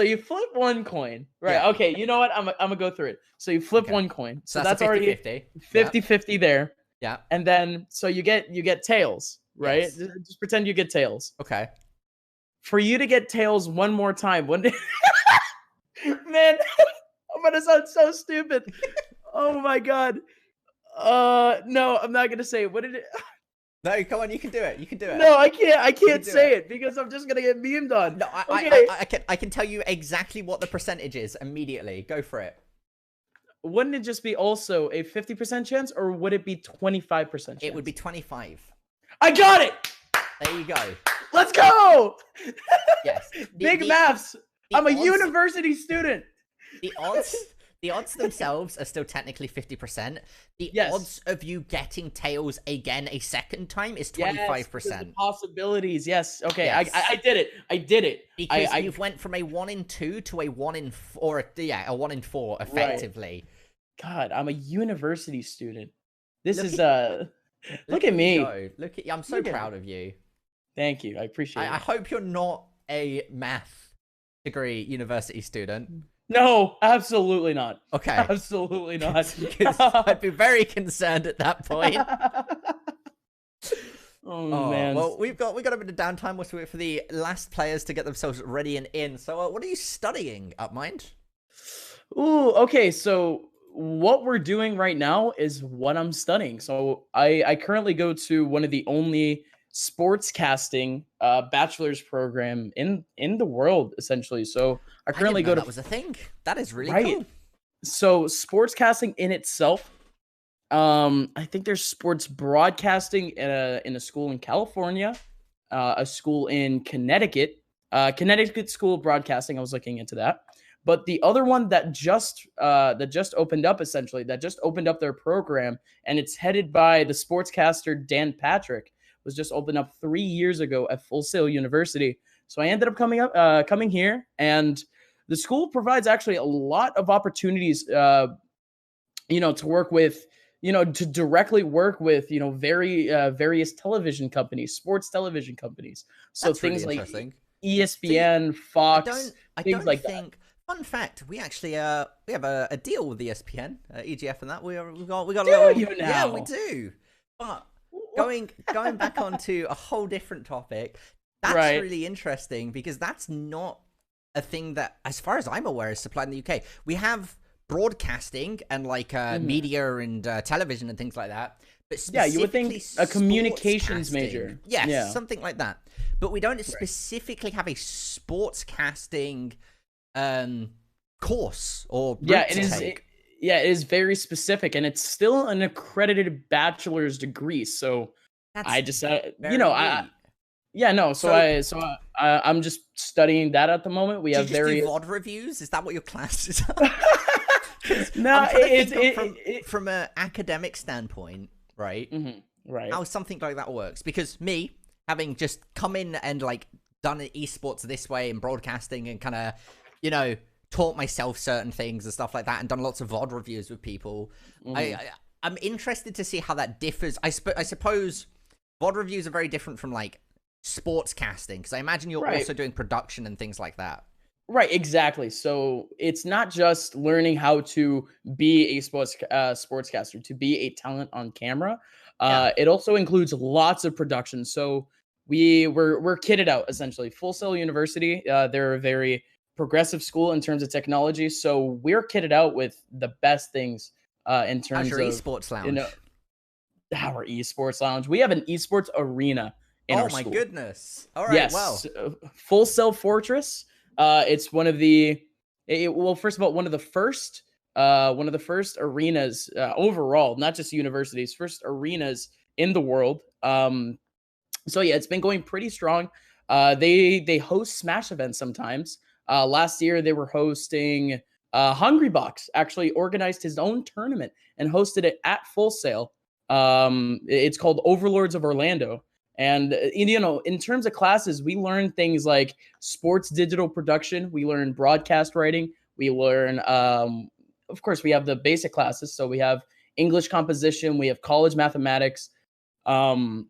you flip one coin, right? Yeah. Okay, you know what? I'm gonna go through it. So you flip one coin. So that's 50, already 50-50 there. Yeah. And then so you get tails, right? Yes. Just pretend you get tails. Okay. For you to get tails one more time, man, I'm gonna sound so stupid. Oh my god. No, I'm not gonna say it. What did it? No, come on, you can do it. You can do it. No, I can't say it because I'm just gonna get memed on. No, I can tell you exactly what the percentage is immediately. Go for it. Wouldn't it just be also a 50% chance, or would it be 25% chance? It would be 25. I got it! There you go. Let's go! Yes. Big maths. I'm a university student. The odds themselves are still technically 50%. The odds of you getting tails again a second time is 25%. The possibilities, yes. Okay, yes. I did it. Because you've went from a 1 in 2 to a 1 in 4. Yeah, a 1 in 4 effectively. Right. God, I'm a university student. This is look at me. I'm so proud of you. Thank you. I appreciate it. I hope you're not a math degree university student. No, absolutely not. Okay. Absolutely not. Because I'd be very concerned at that point. Oh, man. Well, we've got a bit of downtime whilst we wait for the last players to get themselves ready and in. So what are you studying, Upmind? Ooh, okay. So what we're doing right now is what I'm studying. So I currently go to one of the only sportscasting bachelor's program in the world, essentially. So I currently go to that was a thing. That is really cool. So sportscasting in itself, I think there's sports broadcasting in a school in California. a school in Connecticut, Connecticut School of Broadcasting. I was looking into that. But the other one that just opened up, essentially, that just opened up their program, and it's headed by the sportscaster Dan Patrick, was just opened up 3 years ago at Full Sail University. So I ended up coming here, and the school provides actually a lot of opportunities, to work with, to directly work with, various television companies, sports television companies. So That's things really like interesting. ESPN, Fox, I things don't like think. that. Fun fact: we actually we have a deal with ESPN, EGF, and that we got a Do little. you now? Yeah, we do. But going back onto a whole different topic, that's Right. really interesting because that's not a thing that, as far as I'm aware, is supplied in the UK. We have broadcasting and like media and television and things like that. But Yeah, you would think specifically a communications sportscasting. major. Yes, Yeah. something like that. But we don't specifically have a sportscasting course or route Yeah, to take. it is very specific, and it's still an accredited bachelor's degree. So That's I just, very I'm just studying that at the moment. We do you have just do various. VOD reviews? Is that what your classes are? No, I'm trying to think it's from an academic standpoint, right? right. How something like that works. Because me, having just come in and like done esports this way and broadcasting and kind of, taught myself certain things and stuff like that and done lots of VOD reviews with people, I'm interested to see how that differs. I suppose VOD reviews are very different from like sportscasting, because I imagine you're also doing production and things like that. Right, exactly. So it's not just learning how to be a sportscaster, to be a talent on camera. It also includes lots of production. So we're kitted out, essentially. Full Sail University, they're a very progressive school in terms of technology. So we're kitted out with the best things in terms How's your of esports lounge? Our esports lounge. We have an esports arena in our school. Oh my goodness! All right, Yes, Full Sail Fortress. It's one of the first of all, one of the first arenas overall, not just universities, first arenas in the world. So yeah, it's been going pretty strong. They host Smash events sometimes. Last year they were hosting Hungrybox actually organized his own tournament and hosted it at Full Sail. It's called Overlords of Orlando. And, in terms of classes, we learn things like sports digital production. We learn broadcast writing. We learn, of course, we have the basic classes. So we have English composition. We have college mathematics. And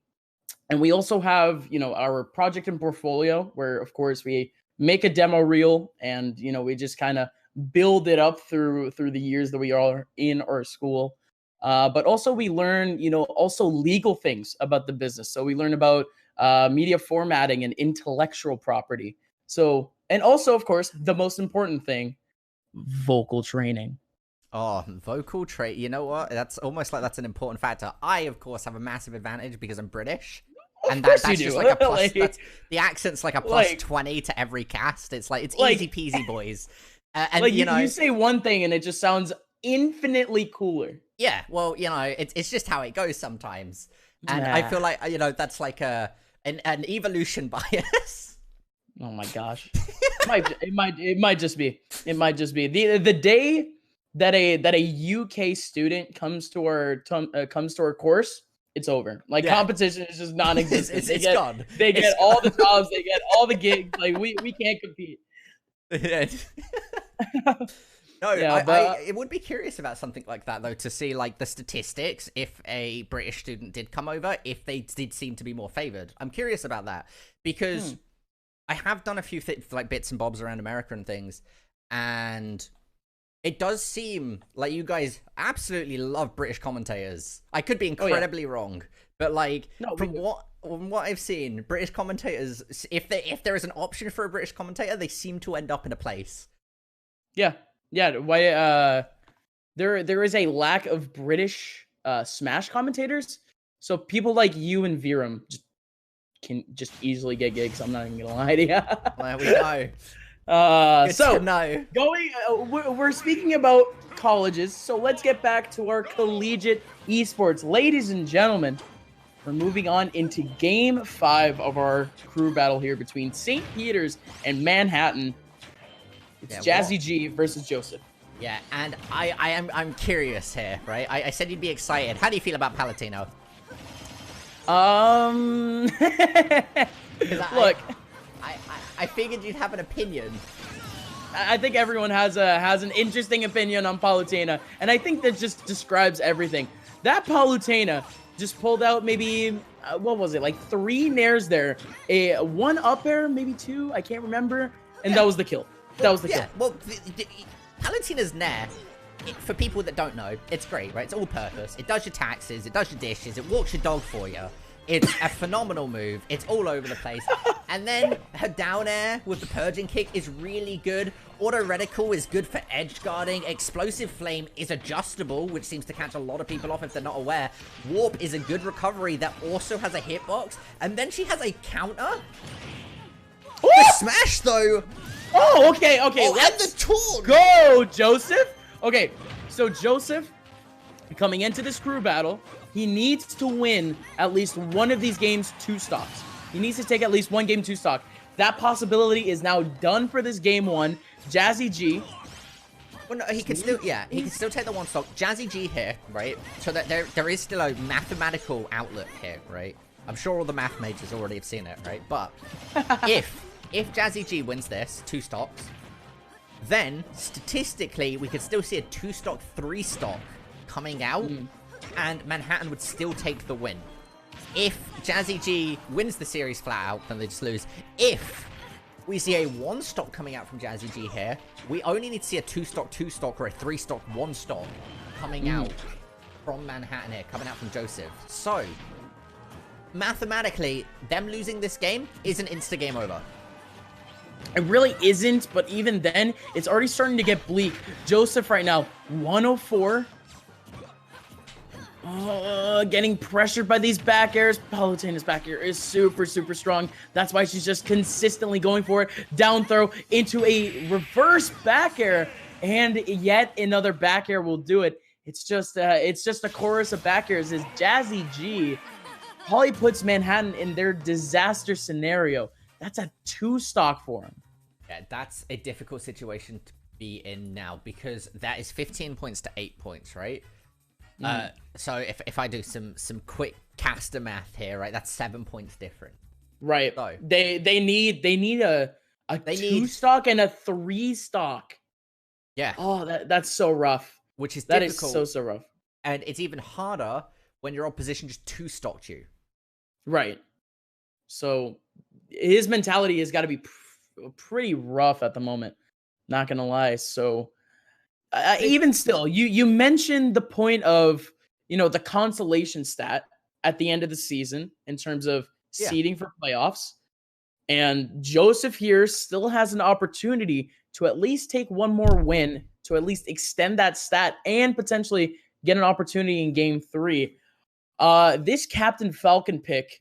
we also have, our project and portfolio, where, of course, we make a demo reel and, we just kind of build it up through the years that we are in our school. But also we learn, also legal things about the business. So we learn about media formatting and intellectual property. So, and also, of course, the most important thing, vocal training. Oh, vocal trait. You know what? That's almost like that's an important factor. I, of course, have a massive advantage because I'm British. And that's just like a plus. The accent's like a plus 20 to every cast. It's like, it's easy peasy, boys. And you say one thing and it just sounds infinitely cooler. Yeah, well, it's just how it goes sometimes. And I feel like, that's like an evolution bias. Oh my gosh. It might just be. It might just be. The day that a UK student comes to our course, it's over. Like, competition is just non-existent. It's gone. They get all the jobs, they get all the gigs. Like, we can't compete. No, I would be curious about something like that, though, to see like the statistics if a British student did come over, if they did seem to be more favored. I'm curious about that because I have done a few like bits and bobs around America and things, and it does seem like you guys absolutely love British commentators. I could be incredibly wrong, but like from what I've seen, British commentators, if there is an option for a British commentator, they seem to end up in a place. Yeah, why? There is a lack of British Smash commentators, so people like you and Viram can just easily get gigs. I'm not even gonna lie to you. There we go. So no, we're speaking about colleges, so let's get back to our collegiate esports, ladies and gentlemen. we're moving on into Game 5 of our crew battle here between St. Peter's and Manhattan. It's Jazzy G versus Joseph. Yeah, and I'm curious here, right? I said you'd be excited. How do you feel about Palatino? Look, I figured you'd have an opinion. I think everyone has an interesting opinion on Palutena, and I think that just describes everything. That Palutena just pulled out maybe what was it, like 3 nairs there, a 1 up air, maybe 2, I can't remember, and that was the kill. That was the kill. Well, Palutena's nair, for people that don't know, it's great, right? It's all purpose. It does your taxes, it does your dishes, it walks your dog for you. It's a phenomenal move. It's all over the place. And then her down air with the purging kick is really good. Auto reticle is good for edge guarding. Explosive flame is adjustable, which seems to catch a lot of people off if they're not aware. Warp is a good recovery that also has a hitbox. And then she has a counter. Ooh! The smash, though. Oh, okay. Oh, Let's and the taunt. go, Joseph. Okay, so Joseph, coming into this crew battle, he needs to win at least one of these games 2 stocks. He needs to take at least 1 game 2 stock. That possibility is now done for this game 1. Jazzy G. Well, no, he can still, he can still take the 1 stock. Jazzy G here, right? So that there is still a mathematical outlook here, right? I'm sure all the math majors already have seen it, right? But if Jazzy G wins this 2 stocks, then statistically we could still see a 2 stock, 3 stock coming out. And Manhattan would still take the win. If Jazzy G wins the series flat out, then they just lose. If we see a 1 stock coming out from Jazzy G here, we only need to see a 2 stock, 2 stock, or a 3 stock, 1 stock coming out from Manhattan here, coming out from Joseph. So, mathematically, them losing this game is an insta game over. It really isn't, but even then, it's already starting to get bleak. Joseph right now, 104. Getting pressured by these back airs. Palutena's back air is super strong. That's why she's just consistently going for it. Down throw into a reverse back air, and yet another back air will do it. It's just a chorus of back airs. As Jazzy G probably puts Manhattan in their disaster scenario. That's a 2 stock for him. Yeah, that's a difficult situation to be in now, because that is 15 points to 8 points, right? So if I do some quick caster math here, right, that's 7 points different. Right. So they need a 2 stock and a 3 stock. Yeah. Oh, that's so rough. Which is difficult. That is so rough. And it's even harder when your opposition just 2 stocked you. Right. So his mentality has got to be pretty rough at the moment. Not gonna lie. So. Even still, you mentioned the point of, the consolation stat at the end of the season in terms of seeding for playoffs. And Joseph here still has an opportunity to at least take 1 more win, to at least extend that stat and potentially get an opportunity in game 3. This Captain Falcon pick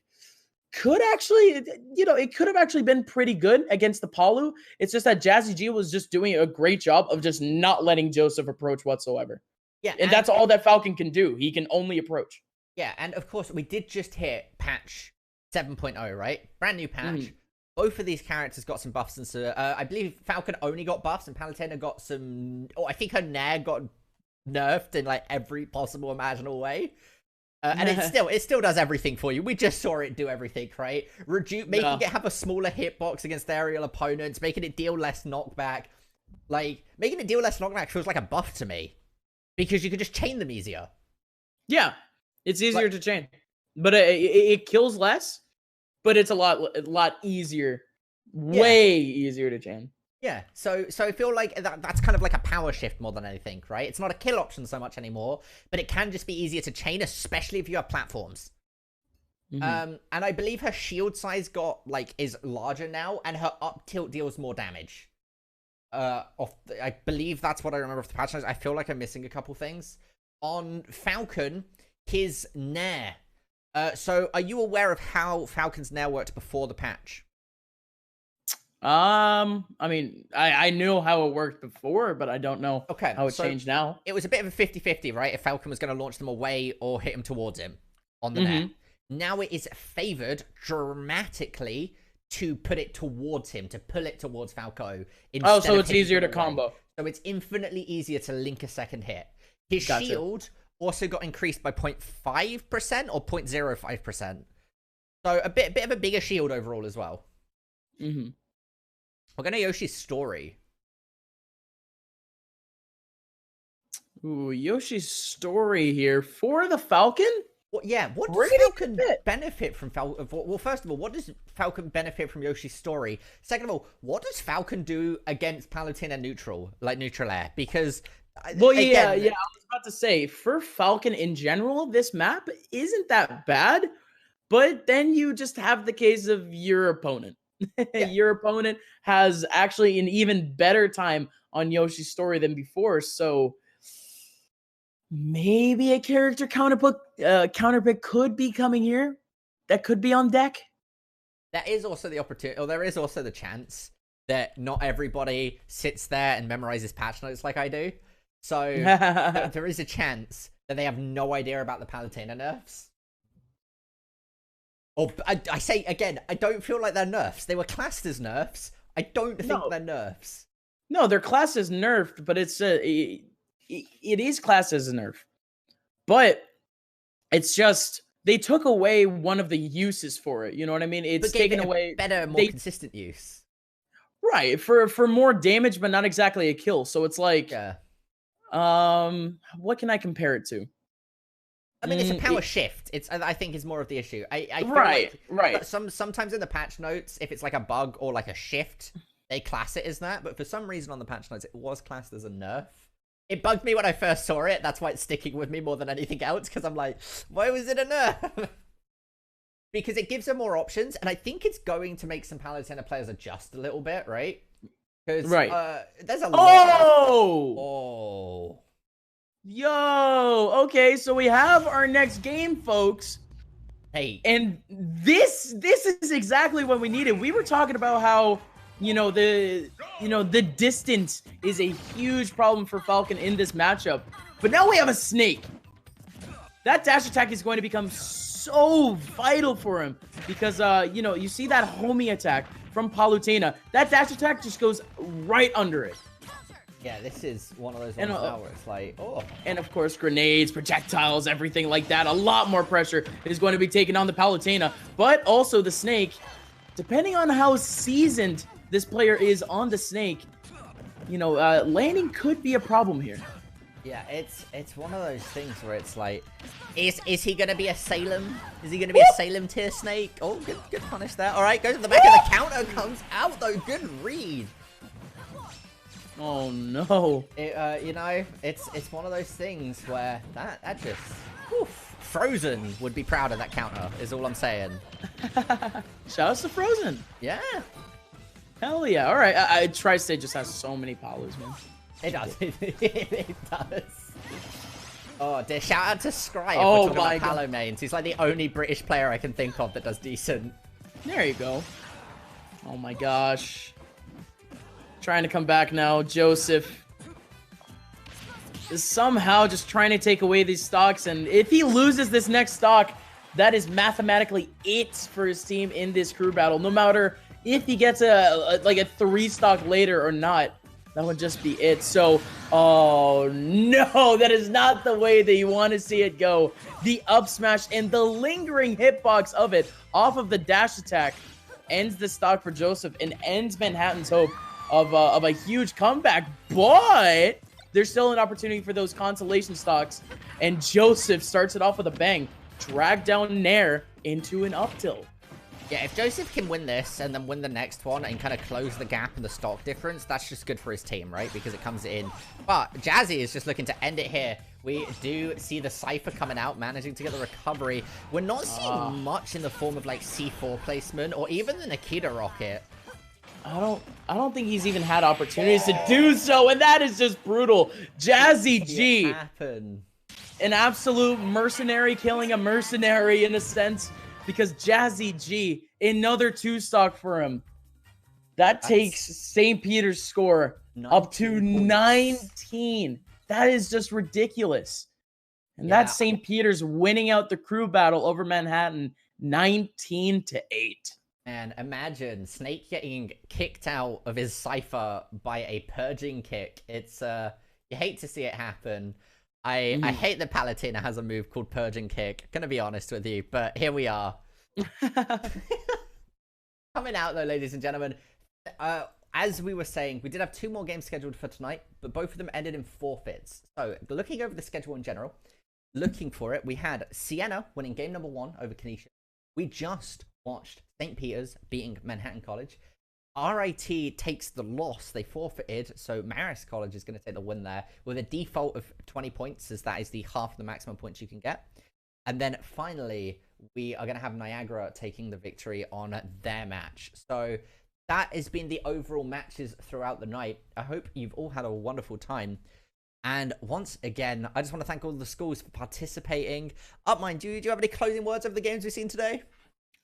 could actually, it could have actually been pretty good against the Palu. It's just that Jazzy G was just doing a great job of just not letting Joseph approach whatsoever. Yeah. And that's all that Falcon can do. He can only approach. Yeah, and of course, we did just hit patch 7.0, right? Brand new patch. Both of these characters got some buffs, and so I believe Falcon only got buffs, and Palutena got some. Oh, I think her nair got nerfed in like every possible imaginable way. And it still does everything for you. We just saw it do everything, right? Making it have a smaller hitbox against aerial opponents, making it deal less knockback. Like, making it deal less knockback feels like a buff to me, because you can just chain them easier. Yeah, it's easier to chain, but it kills less, but it's a lot easier, way easier to chain. Yeah, so I feel like that's kind of like a power shift more than anything, right? It's not a kill option so much anymore, but it can just be easier to chain, especially if you have platforms. And I believe her shield size is larger now, and her up tilt deals more damage. I believe that's what I remember of the patch notes. I feel like I'm missing a couple things. On Falcon, his nair. So are you aware of how Falcon's nair worked before the patch? I mean, I knew how it worked before, but I don't know how it changed now. It was a bit of a 50-50, right? If Falcon was going to launch them away or hit him towards him on the net. now it is favored dramatically to put it towards him, to pull it towards Falco. Oh, so it's easier to combo. So it's infinitely easier to link a second hit. His shield also got increased by 0.5% or 0.05%. So a bit of a bigger shield overall as well. Mm-hmm. We're going to Yoshi's story. Ooh, Yoshi's story here for the Falcon? Well, yeah, what does Falcon benefit from Falcon? Well, first of all, what does Falcon benefit from Yoshi's story? Second of all, what does Falcon do against Palutena neutral, like neutral air? Because, well, yeah, I was about to say, for Falcon in general, this map isn't that bad, but then you just have the case of your opponent. Yeah. Your opponent has actually an even better time on Yoshi's story than before, so maybe a character counterpick could be coming here. That could be on deck. That is also the opportunity, or there is also the chance that not everybody sits there and memorizes patch notes like I do. So there is a chance that they have no idea about the Palutena nerfs. Or I say again, I don't feel like they're nerfs. They were classed as nerfs. I don't think they're nerfs. No, they're classed as nerfed, but it's it is classed as a nerf. But it's just they took away one of the uses for it. You know what I mean? It's taken away better, more consistent use. Right, for more damage, but not exactly a kill. So it's like, what can I compare it to? I mean, it's a power shift. I think is more of the issue. I feel right. Sometimes in the patch notes, if it's like a bug or like a shift, they class it as that. But for some reason on the patch notes, it was classed as a nerf. It bugged me when I first saw it. That's why it's sticking with me more than anything else. Because I'm like, why was it a nerf? Because it gives them more options, and I think it's going to make some Palutena players adjust a little bit, right? Because there's a lot. Oh. Yo, okay, so we have our next game, folks. Hey. And this is exactly what we needed. We were talking about how, the distance is a huge problem for Falcon in this matchup. But now we have a Snake. That dash attack is going to become so vital for him because, you see that homie attack from Palutena. That dash attack just goes right under it. Yeah, this is one of those ones now where it's like, oh. And of course, grenades, projectiles, everything like that. A lot more pressure is going to be taken on the Palutena. But also the Snake, depending on how seasoned this player is on the Snake, landing could be a problem here. Yeah, it's one of those things where it's like, is he going to be a Salem? Is he going to be a Salem tier Snake? Oh, good punish there. All right, goes to the back of the counter, comes out though. Good read. Oh no! It's one of those things where that just Frozen would be proud of that counter. Is all I'm saying. Shout out to Frozen. Yeah. Hell yeah! All right, Tri-State just has so many powers, man. It does. It does. Oh, dear. Shout out to Scry. Oh my God. Palo mains. He's like the only British player I can think of that does decent. There you go. Oh my gosh. Trying to come back now. Joseph is somehow just trying to take away these stocks, and if he loses this next stock, that is mathematically it for his team in this crew battle. No matter if he gets a 3 stock later or not, that would just be it. So, oh no, that is not the way that you want to see it go. The up smash and the lingering hitbox of it off of the dash attack ends the stock for Joseph and ends Manhattan's hope of a huge comeback, but there's still an opportunity for those consolation stocks, and Joseph starts it off with a bang, drag down Nair into an up tilt. Yeah, if Joseph can win this and then win the next one and kind of close the gap in the stock difference, that's just good for his team, right? Because it comes in. But Jazzy is just looking to end it here. We do see the Cypher coming out, managing to get the recovery. We're not seeing much in the form of like C4 placement or even the Nikita rocket. I don't think he's even had opportunities to do so, and that is just brutal. Jazzy G, an absolute mercenary killing a mercenary in a sense, because Jazzy G, another 2 stock for him. That takes St. Peter's score up to 19. That is just ridiculous. And Yeah, that's St. Peter's winning out the crew battle over Manhattan 19-8. and imagine Snake getting kicked out of his cipher by a purging kick. It's you hate to see it happen. I hate that Palutena has a move called purging kick. Gonna be honest with you, but here we are. Coming out though, ladies and gentlemen. As we were saying, we did have 2 more games scheduled for tonight, but both of them ended in forfeits. So looking over the schedule in general, looking for it, we had Siena winning game number 1 over Canisius. We just watched St. Peter's beating Manhattan College. RIT takes the loss. They forfeited, so Marist College is going to take the win there with a default of 20 points, as that is the half of the maximum points you can get. And then finally, we are going to have Niagara taking the victory on their match. So that has been the overall matches throughout the night. I hope you've all had a wonderful time. And once again, I just want to thank all the schools for participating. Upmind, do you have any closing words of the games we've seen today?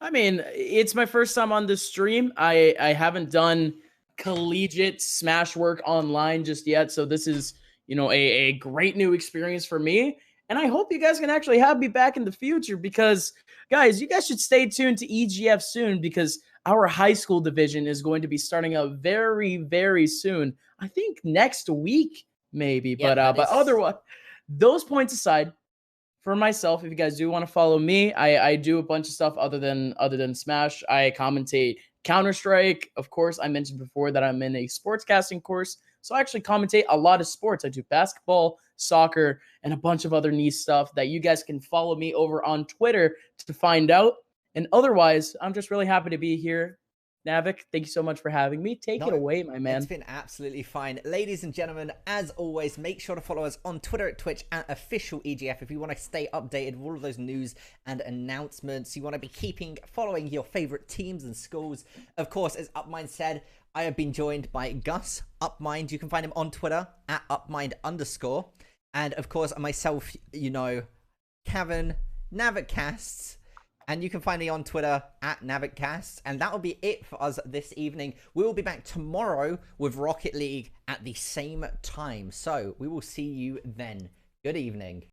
I mean, it's my first time on this stream. I haven't done collegiate Smash work online just yet. So this is, a great new experience for me. And I hope you guys can actually have me back in the future because, guys, you guys should stay tuned to EGF soon because our high school division is going to be starting out very, very soon. I think next week, maybe. Yeah, but otherwise, those points aside, for myself, if you guys do want to follow me, I do a bunch of stuff other than Smash. I commentate Counter-Strike. Of course, I mentioned before that I'm in a sportscasting course. So I actually commentate a lot of sports. I do basketball, soccer, and a bunch of other niche stuff that you guys can follow me over on Twitter to find out. And otherwise, I'm just really happy to be here. Navik, thank you so much for having me. Take it away, my man. It's been absolutely fine. Ladies and gentlemen, as always, make sure to follow us on Twitter at Twitch at official EGF if you want to stay updated with all of those news and announcements. You want to be following your favorite teams and schools. Of course, as Upmind said, I have been joined by Gus Upmind. You can find him on Twitter at Upmind_. And of course, myself, Kevin Navikcasts. And you can find me on Twitter at Navikcasts. And that will be it for us this evening. We will be back tomorrow with Rocket League at the same time. So we will see you then. Good evening.